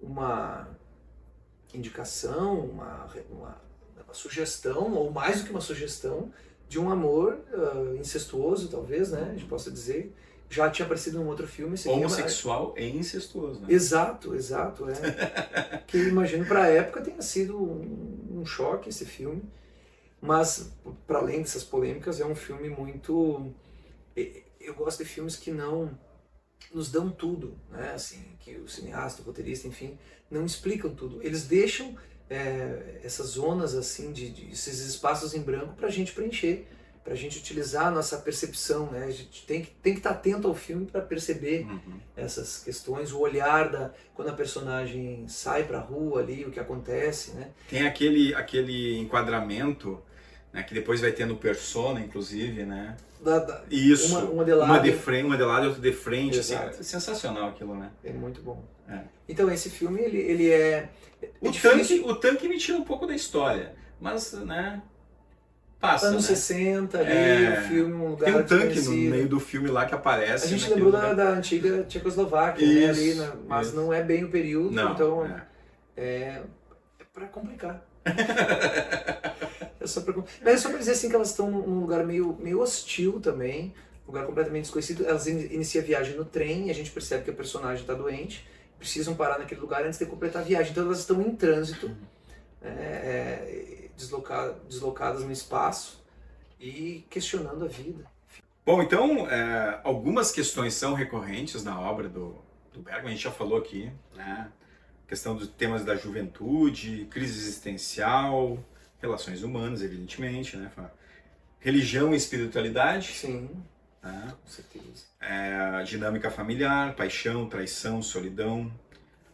uma indicação, uma sugestão, ou mais do que uma sugestão, de um amor incestuoso, talvez, né? A gente possa dizer. Já tinha aparecido num outro filme. Homossexual e incestuoso, né? Exato. Que eu imagino para a época tenha sido um choque esse filme. Mas, para além dessas polêmicas, é um filme muito... Eu gosto de filmes que não nos dão tudo, né? Assim, que o cineasta, o roteirista, enfim, não explicam tudo. Eles deixam essas zonas, assim, esses espaços em branco para a gente preencher, para a gente utilizar a nossa percepção, né? A gente tem que estar atento ao filme para perceber essas questões, o olhar quando a personagem sai para a rua ali, o que acontece, né? Tem aquele enquadramento, né, que depois vai ter no Persona, inclusive, né? Isso, uma de lado e outra de frente. Assim, é sensacional aquilo, né? É muito bom. Então esse filme, ele é... O tanque me tira um pouco da história, mas, né... Passa, anos 60 ali, o filme, um lugar tem um tanque desconhecido. No meio do filme lá que aparece. A gente lembrou da antiga Tchecoslováquia, né, ali, mas não é bem o período, não, então é para complicar. Mas é só para dizer assim que elas estão num lugar meio hostil também, um lugar completamente desconhecido. Elas iniciam a viagem no trem e a gente percebe que a personagem está doente, precisam parar naquele lugar antes de completar a viagem. Então elas estão em trânsito, deslocadas no espaço e questionando a vida. Bom, então, algumas questões são recorrentes na obra do Bergman, a gente já falou aqui, né? Questão dos temas da juventude, crise existencial, relações humanas, evidentemente, né? Religião e espiritualidade. Sim, né? Com certeza. Dinâmica familiar, paixão, traição, solidão,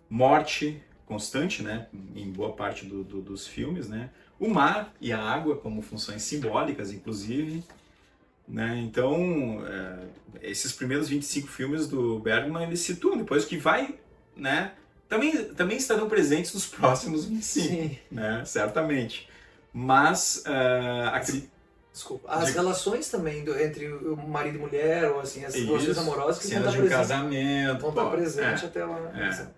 morte constante, né? Em boa parte dos filmes, né? O mar e a água como funções simbólicas, inclusive. Né? Então, esses primeiros 25 filmes do Bergman, eles situam depois que vai, né? Também estarão presentes nos próximos 25, Sim. Né? Certamente. Mas, Desculpa. As relações também entre o marido e mulher, ou assim, as relações amorosas que vão estar presentes. Casamento. Vão estar presentes até lá.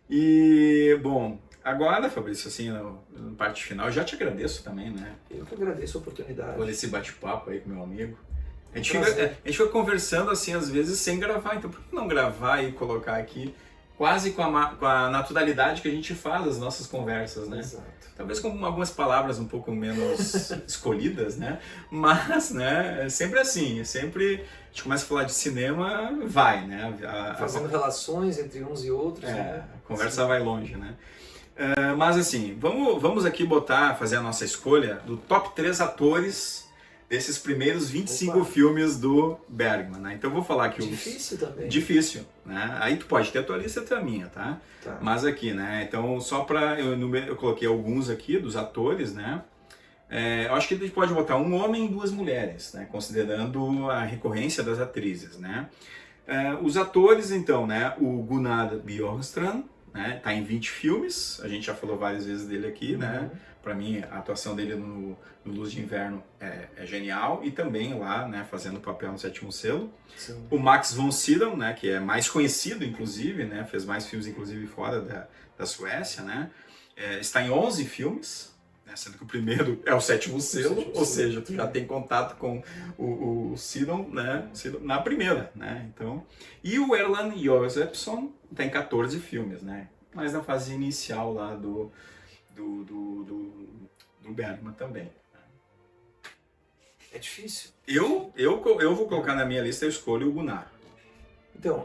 E, bom, agora, Fabrício, assim, na parte final, eu já te agradeço também, né? Eu que agradeço a oportunidade. Por esse bate-papo aí com meu amigo. A gente fica conversando, assim, às vezes sem gravar, então por que não gravar e colocar aqui quase com a naturalidade que a gente faz as nossas conversas, né? Exato. Talvez com algumas palavras um pouco menos escolhidas, né? Mas, né, é sempre assim, é sempre a gente começa a falar de cinema, vai, né? Fazendo relações entre uns e outros, né? A conversa vai longe, né? Mas assim, vamos aqui fazer a nossa escolha do top 3 atores desses primeiros 25 filmes do Bergman, né? Então eu vou falar aqui Difícil também. Difícil, né? Aí tu pode ter a tua lista e a tua minha, tá? Mas aqui, né? Então só pra... Eu coloquei alguns aqui dos atores, né? Eu acho que a gente pode botar um homem e 2 mulheres, né? Considerando a recorrência das atrizes, né? Os atores, então, né? O Gunnar Bjorkstrand, né? Tá em 20 filmes, a gente já falou várias vezes dele aqui, né? Para mim, a atuação dele no Luz de Inverno é genial, e também lá, né, fazendo o papel no Sétimo Selo. Sim. O Max von Sydow, né, que é mais conhecido, inclusive, né, fez mais filmes, inclusive, fora da Suécia, né, está em 11 filmes, né, sendo que o primeiro é o Sétimo Selo, ou seja, tu já tem contato com o Sydow, né, na primeira, né, então... E o Erland Josephson está em 14 filmes, né, mas na fase inicial lá do Bergman também. É difícil. Eu vou colocar na minha lista, eu escolho o Gunnar. Então,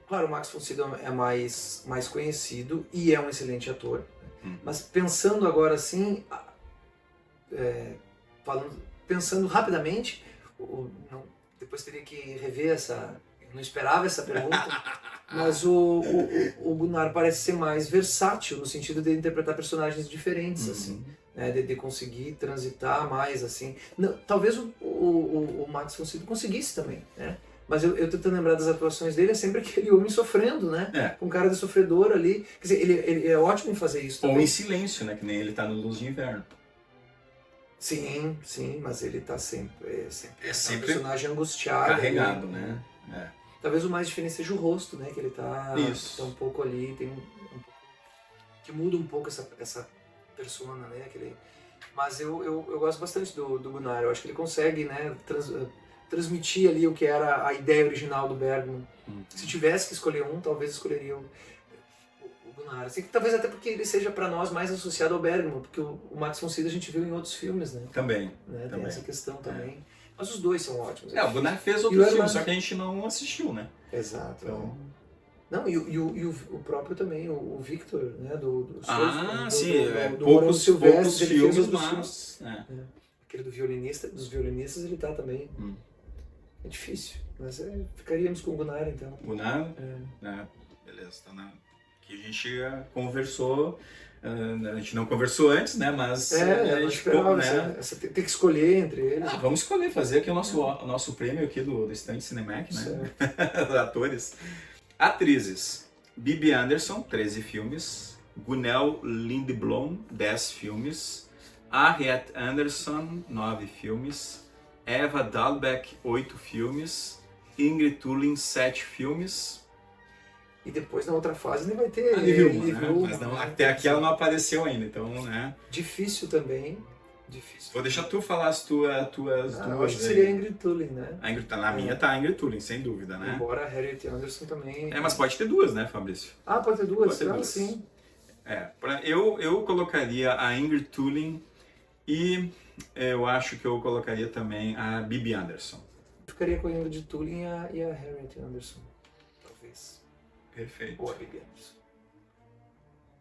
claro, o Max von Sydow é mais conhecido e é um excelente ator. Mas pensando agora assim, pensando rapidamente, depois teria que rever eu não esperava essa pergunta, mas o Gunnar parece ser mais versátil no sentido de interpretar personagens diferentes, assim, né, de conseguir transitar mais, assim. Não, talvez o Max von Sydow conseguisse também, né? Mas eu tentando lembrar das atuações dele, é sempre aquele homem sofrendo, né? Com cara de sofredor ali. Quer dizer, ele é ótimo em fazer isso também. Ou em silêncio, né? Que nem ele tá no Luz de Inverno. Sim, mas ele tá sempre... É sempre um personagem angustiado. Carregado, né? Talvez o mais diferente seja o rosto, né? Que ele tá um pouco ali, tem que muda um pouco essa persona, né? Mas eu gosto bastante do Gunnar. Eu acho que ele consegue, né? Transmitir ali o que era a ideia original do Bergman. Se tivesse que escolher um, talvez escolheria o Gunnar. Assim, talvez até porque ele seja para nós mais associado ao Bergman, porque o Max von Sydow a gente viu em outros filmes, né? Também. Né? Tem essa questão também. Mas os dois são ótimos. O Gunnar fez outros filmes, só que a gente não assistiu, né? Exato. Então... Não, e o próprio também, o Victor, né? Do poucos filmes, mas... Aquele dos violinistas, ele tá também. É difícil, mas ficaríamos com o Gunnar, então. Gunnar? Beleza, tá que a gente conversou, a gente não conversou antes, né, mas... a gente tem que escolher entre eles. Vamos escolher, fazer aqui o nosso prêmio aqui do Estante Cinemac, né, atores. Atrizes: Bibi Andersson, 13 filmes, Gunnel Lindblom, 10 filmes, Harriet Andersson, 9 filmes, Eva Dahlbeck, 8 filmes, Ingrid Thulin, 7 filmes. E depois na outra fase ele vai ter mas não, até aqui ela não apareceu ainda, então, né? Difícil também. Vou deixar tu falar as tuas duas. Eu acho que seria a Ingrid Thulin, né? A Ingrid, na minha tá a Ingrid Thulin, sem dúvida, né? Embora a Harriet Andersson também... mas pode ter duas, né, Fabrício? Pode ter duas? Pode ter duas. Sim. Eu colocaria a Ingrid Thulin e eu acho que eu colocaria também a Bibi Andersson. Eu ficaria com a Ingrid Thulin e a Harriet Andersson, talvez. Perfeito. Ou a Bibi Andersson.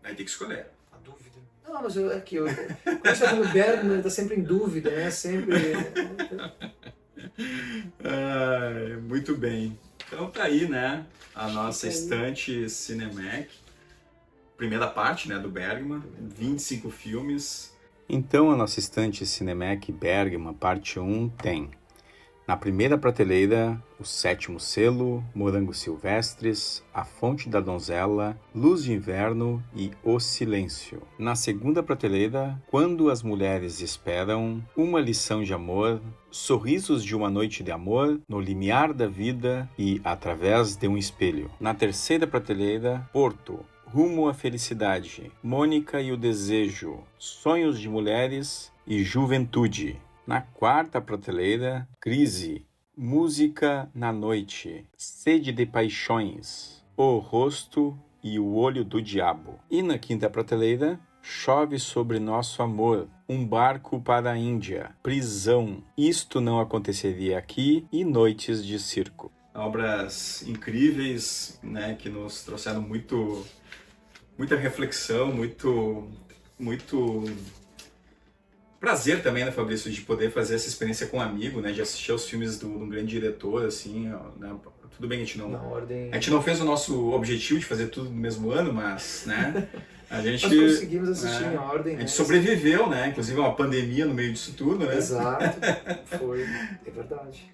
Aí tem que escolher. A dúvida. Não, mas quando você está falando Bergman, ele está sempre em dúvida, né? Sempre... Muito bem. Então tá aí, né? A nossa estante Cinemac. Primeira parte, né, do Bergman. 25 filmes. Então a nossa estante Cinemac Bergman, parte 1, tem... Na primeira prateleira, O Sétimo Selo, Morangos Silvestres, A Fonte da Donzela, Luz de Inverno e O Silêncio. Na segunda prateleira, Quando as Mulheres Esperam, Uma Lição de Amor, Sorrisos de uma Noite de Amor, No Limiar da Vida e Através de um Espelho. Na terceira prateleira, Porto, Rumo à Felicidade, Mônica e o Desejo, Sonhos de Mulheres e Juventude. Na quarta prateleira, Crise, Música na Noite, Sede de Paixões, O Rosto e O Olho do Diabo. E na quinta prateleira, Chove sobre Nosso Amor, Um Barco para a Índia, Prisão, Isto Não Aconteceria Aqui e Noites de Circo. Obras incríveis, né, que nos trouxeram muita reflexão, muito prazer também, né, Fabrício, de poder fazer essa experiência com um amigo, né, de assistir aos filmes de um grande diretor, assim, né, tudo bem, a gente não fez o nosso objetivo de fazer tudo no mesmo ano, mas, né, nós conseguimos assistir em ordem. A gente sobreviveu, né, inclusive uma pandemia no meio disso tudo, né. Exato, foi, é verdade.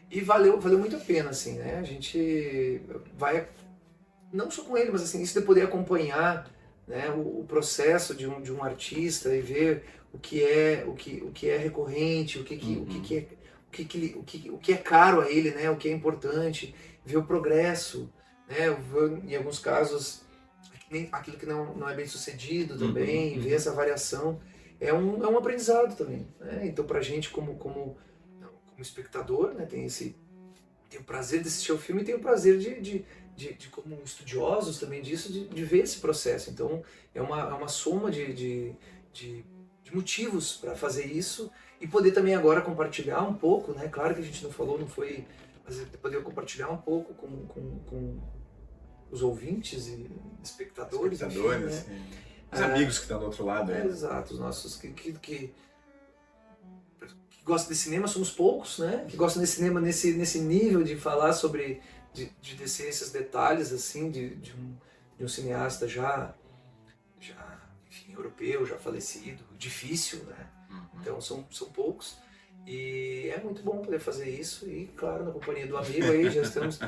E valeu muito a pena, assim, né, a gente vai, não só com ele, mas assim, isso de poder acompanhar, né, o processo de um artista e ver o que é recorrente, o que é caro a ele, né, o que é importante, ver o progresso, né, ver, em alguns casos aquilo que não é bem sucedido também, ver essa variação é um aprendizado também, né? Então pra gente como espectador, né, tem o prazer de assistir ao filme e tem o prazer de como estudiosos também disso, de ver esse processo. Então é uma soma de motivos para fazer isso e poder também agora compartilhar um pouco, né? Claro que a gente não foi, mas poder compartilhar um pouco com os ouvintes e espectadores, enfim, né? Os amigos que estão do outro lado. Exato, os nossos que gostam de cinema, somos poucos, né? Que gostam de cinema nesse nível de falar sobre, de descer esses detalhes, assim, de um cineasta já enfim, europeu, já falecido, difícil, né? Então são poucos. E é muito bom poder fazer isso e, claro, na companhia do amigo aí, já estamos...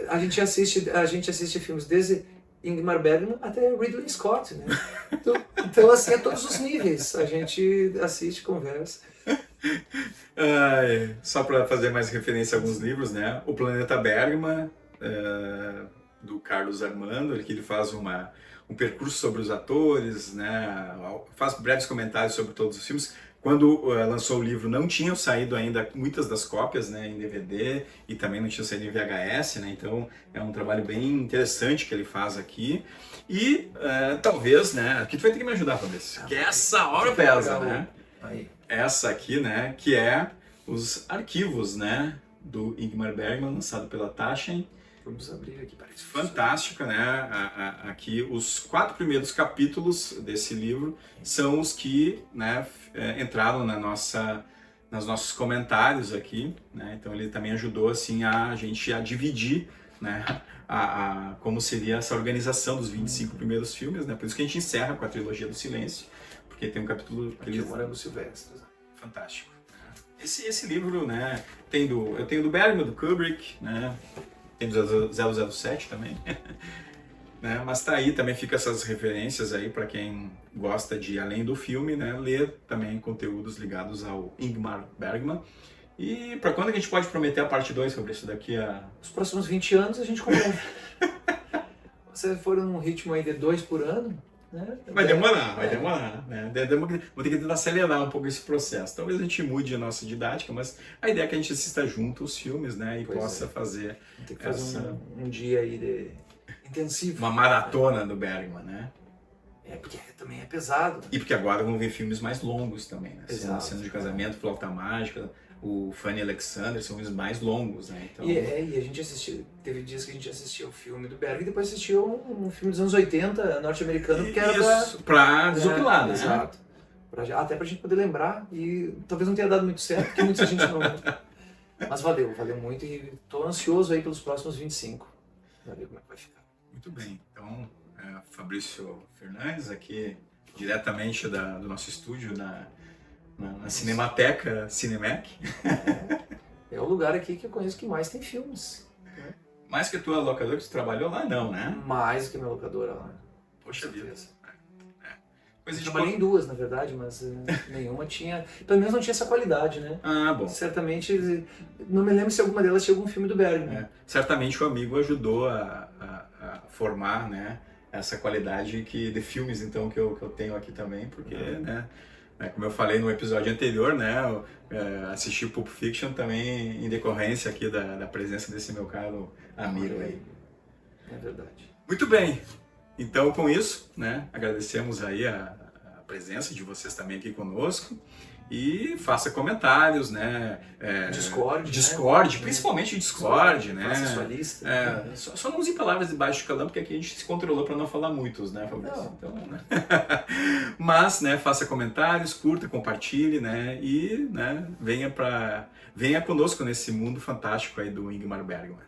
A gente assiste filmes desde Ingmar Bergman até Ridley Scott, né? Então assim, a todos os níveis, a gente assiste, conversa. Só para fazer mais referência a alguns livros, né? O Planeta Bergman, do Carlos Armando, que ele faz um percurso sobre os atores, né? Faz breves comentários sobre todos os filmes. Quando lançou o livro não tinham saído ainda muitas das cópias, né, em DVD e também não tinham saído em VHS, né? Então é um trabalho bem interessante que ele faz aqui. E talvez, né, aqui tu vai ter que me ajudar, Fabrício, que essa hora pesa, né? Essa aqui, né, que é os arquivos, né, do Ingmar Bergman, lançado pela Taschen. Vamos abrir aqui, parece fantástico, né? Aqui os 4 primeiros capítulos desse livro são os que, né, entraram nos nossos comentários aqui, né? Então ele também ajudou assim a gente a dividir, né, como seria essa organização dos 25 primeiros filmes, né? Por isso que a gente encerra com a trilogia do Silêncio, porque tem um capítulo que ele Morango Silvestre. Fantástico. Esse livro, né, eu tenho do Bergman, do Kubrick, né? Tem do 007 também, né? Mas tá aí, também fica essas referências aí para quem gosta de, além do filme, né, ler também conteúdos ligados ao Ingmar Bergman. E para quando a gente pode prometer a parte 2 sobre isso daqui a... Os próximos 20 anos a gente começa. Se for num ritmo aí de 2 por ano, né? Vai demorar, né? Vou ter que tentar acelerar um pouco esse processo. Talvez a gente mude a nossa didática, mas a ideia é que a gente assista junto os filmes, né? E possa fazer... Tem que fazer um dia aí de intensivo. Uma maratona do Bergman, né? Porque também é pesado. E porque agora vão ver filmes mais longos também, né? Cena de Casamento, Flauta Mágica, o Fanny Alexander, são filmes mais longos, né? Então... E a gente assistiu, teve dias que a gente assistiu o filme do Bergman e depois assistiu um filme dos anos 80, norte-americano, que era pra desopilar, né? Exato. Até pra gente poder lembrar, e talvez não tenha dado muito certo, porque muita gente não... Mas valeu muito e tô ansioso aí pelos próximos 25. Vai ver como é que vai ficar. Muito bem, então Fabrício Fernandes aqui, diretamente do nosso estúdio na Cinemateca Cinemec. É o lugar aqui que eu conheço que mais tem filmes. Né? Mais que a tua locadora que você trabalhou lá, não, né? Mais que a minha locadora lá. Poxa vida. Eu trabalhei em 2, na verdade, mas nenhuma tinha... Pelo menos não tinha essa qualidade, né? Bom. Certamente, não me lembro se alguma delas tinha algum filme do Bergman. Certamente o amigo ajudou a formar, né, essa qualidade de filmes, então, que eu tenho aqui também, porque, né, como eu falei no episódio anterior, né, assisti Pulp Fiction também em decorrência aqui da presença desse meu caro amigo aí. É verdade. Muito bem. Então, com isso, né, agradecemos aí a presença de vocês também aqui conosco. E faça comentários, né? Discord, Principalmente Discord, né? Faça sua lista. Só não use palavras de baixo calão, porque aqui a gente se controlou para não falar muitos, né, Fabrício? Então, né? Mas, né, faça comentários, curta, compartilhe, né? E, né, venha conosco nesse mundo fantástico aí do Ingmar Bergman.